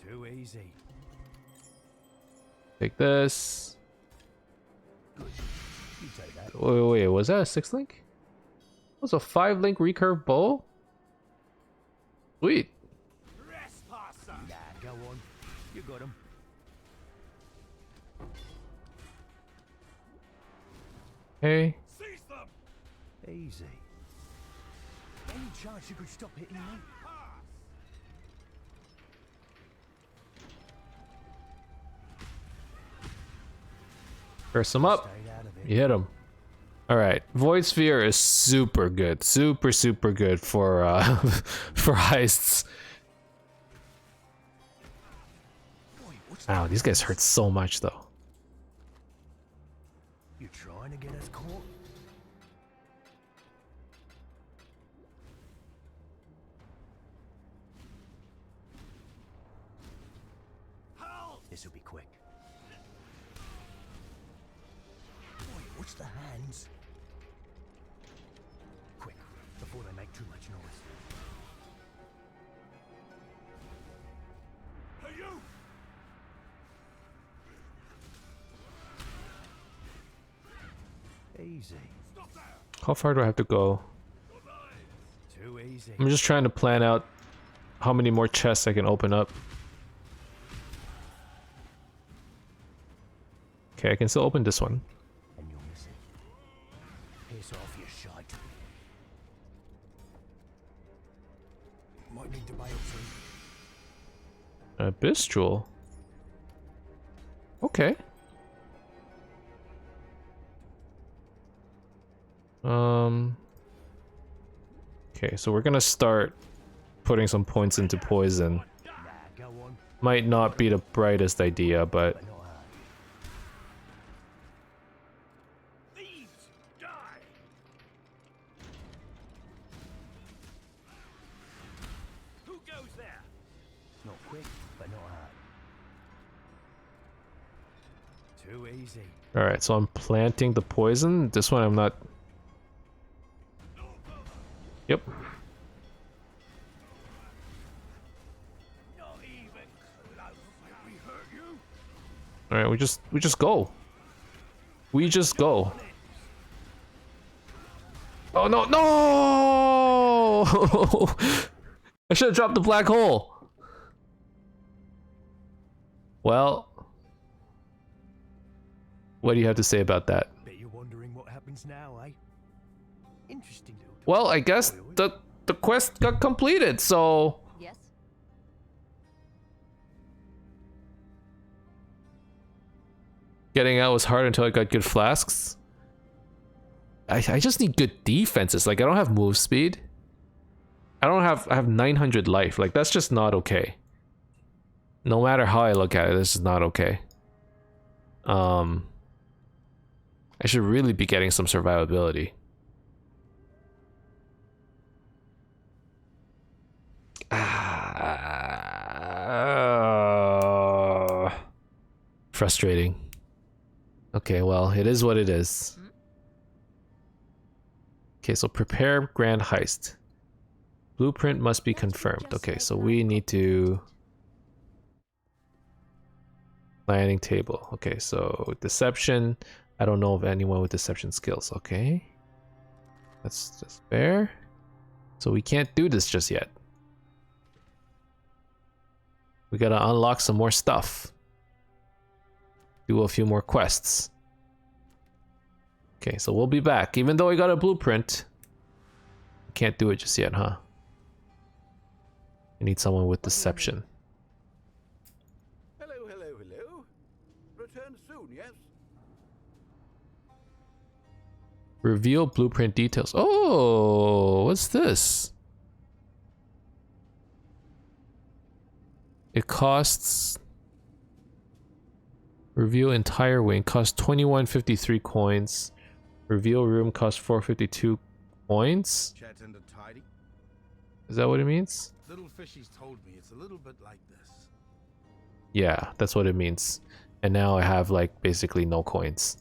Too easy. Take this. Good. You take that. Wait, was that a 6-link? That was a 5-link recurve bow? Sweet. Trespasser. Nah, go on. You got him. Hey. Seize them. Easy. Any chance you could stop hitting me? Burst him up. Stayed out of it. You hit him. Alright. Void Sphere is super good. Super, super good for for heists. Boy, what's Wow, these guys hurt so much though. You trying to get us caught? This'll be quick. Boy, what's the hands? Quick, before they make too much noise. Hey, you! Easy. How far do I have to go? Too easy. I'm just trying to plan out how many more chests I can open up. Okay, I can still open this one. And you'll miss it. Piss off, you shite. Might need to bail soon. Abyss Jewel. Okay. Okay, so we're gonna start putting some points into poison. Nah, go on. Might not be the brightest idea, but But not hard. Thieves, die! Who goes there? Not quick, but not hard. Too easy. alright, so I'm planting the poison. This one I'm not. Yep. Not even close. We hurt you? Alright, we just go. We just go. Oh no, no! I should have dropped the black hole. Well, what do you have to say about that? Bet you're wondering what happens now, eh? Interesting little Well, I guess the quest got completed, so Yes? getting out was hard until I got good flasks. I just need good defenses. Like I don't have move speed. I have 900 life. Like that's just not okay. No matter how I look at it, this is not okay. I should really be getting some survivability. Frustrating. Okay, well, it is what it is. Okay, so prepare grand heist. Blueprint must be confirmed. Okay, so we need to... Planning table. Okay, so deception. I don't know of anyone with deception skills. Okay. That's just fair. So we can't do this just yet. We gotta unlock some more stuff. Do a few more quests. Okay, so we'll be back. Even though I got a blueprint, can't do it just yet, huh? I need someone with deception. Hello, hello, hello. Return soon, yes? Reveal blueprint details. Oh, what's this? It costs... Reveal entire wing costs 2153 coins. Reveal room costs 452 coins. Chat and a tidy. Is that what it means? Little fishies told me it's a little bit like this. Yeah, that's what it means. And now I have like basically no coins.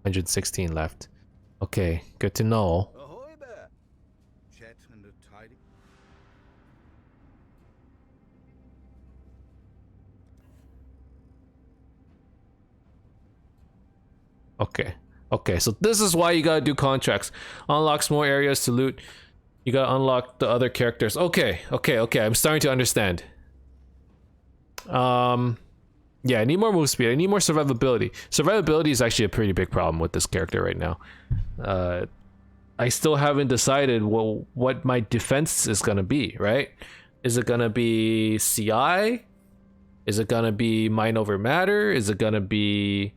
116 left. Okay, good to know. Ahoy there. Chat and a tidy. Okay. Okay, so this is why you gotta do contracts. Unlocks more areas to loot. You gotta unlock the other characters. Okay, okay, okay. I'm starting to understand. Yeah, I need more move speed. I need more survivability. Survivability is actually a pretty big problem with this character right now. I still haven't decided what my defense is gonna be, right? Is it gonna be CI? Is it gonna be mind over matter? Is it gonna be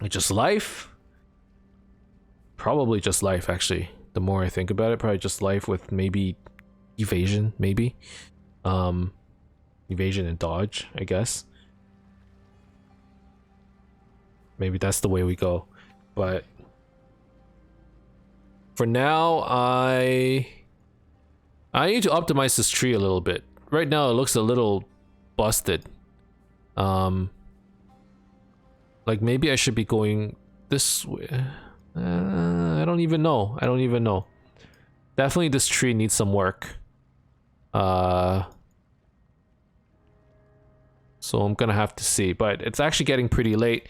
Just life? Probably just life, actually. The more I think about it, probably just life with maybe evasion, maybe. Evasion and dodge, I guess. Maybe that's the way we go. But for now, I need to optimize this tree a little bit. Right now it looks a little busted. Like maybe I should be going this way. I don't even know. Definitely this tree needs some work. So I'm gonna have to see, but it's actually getting pretty late.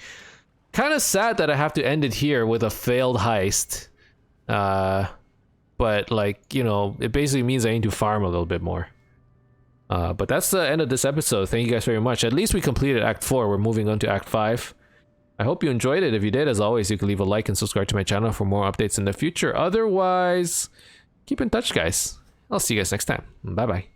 Kind of sad that I have to end it here with a failed heist. But like, you know, it basically means I need to farm a little bit more. But that's the end of this episode. Thank you guys very much. At least we completed Act 4. We're moving on to Act 5. I hope you enjoyed it. If you did, as always, you can leave a like and subscribe to my channel for more updates in the future. Otherwise, keep in touch, guys. I'll see you guys next time. Bye-bye.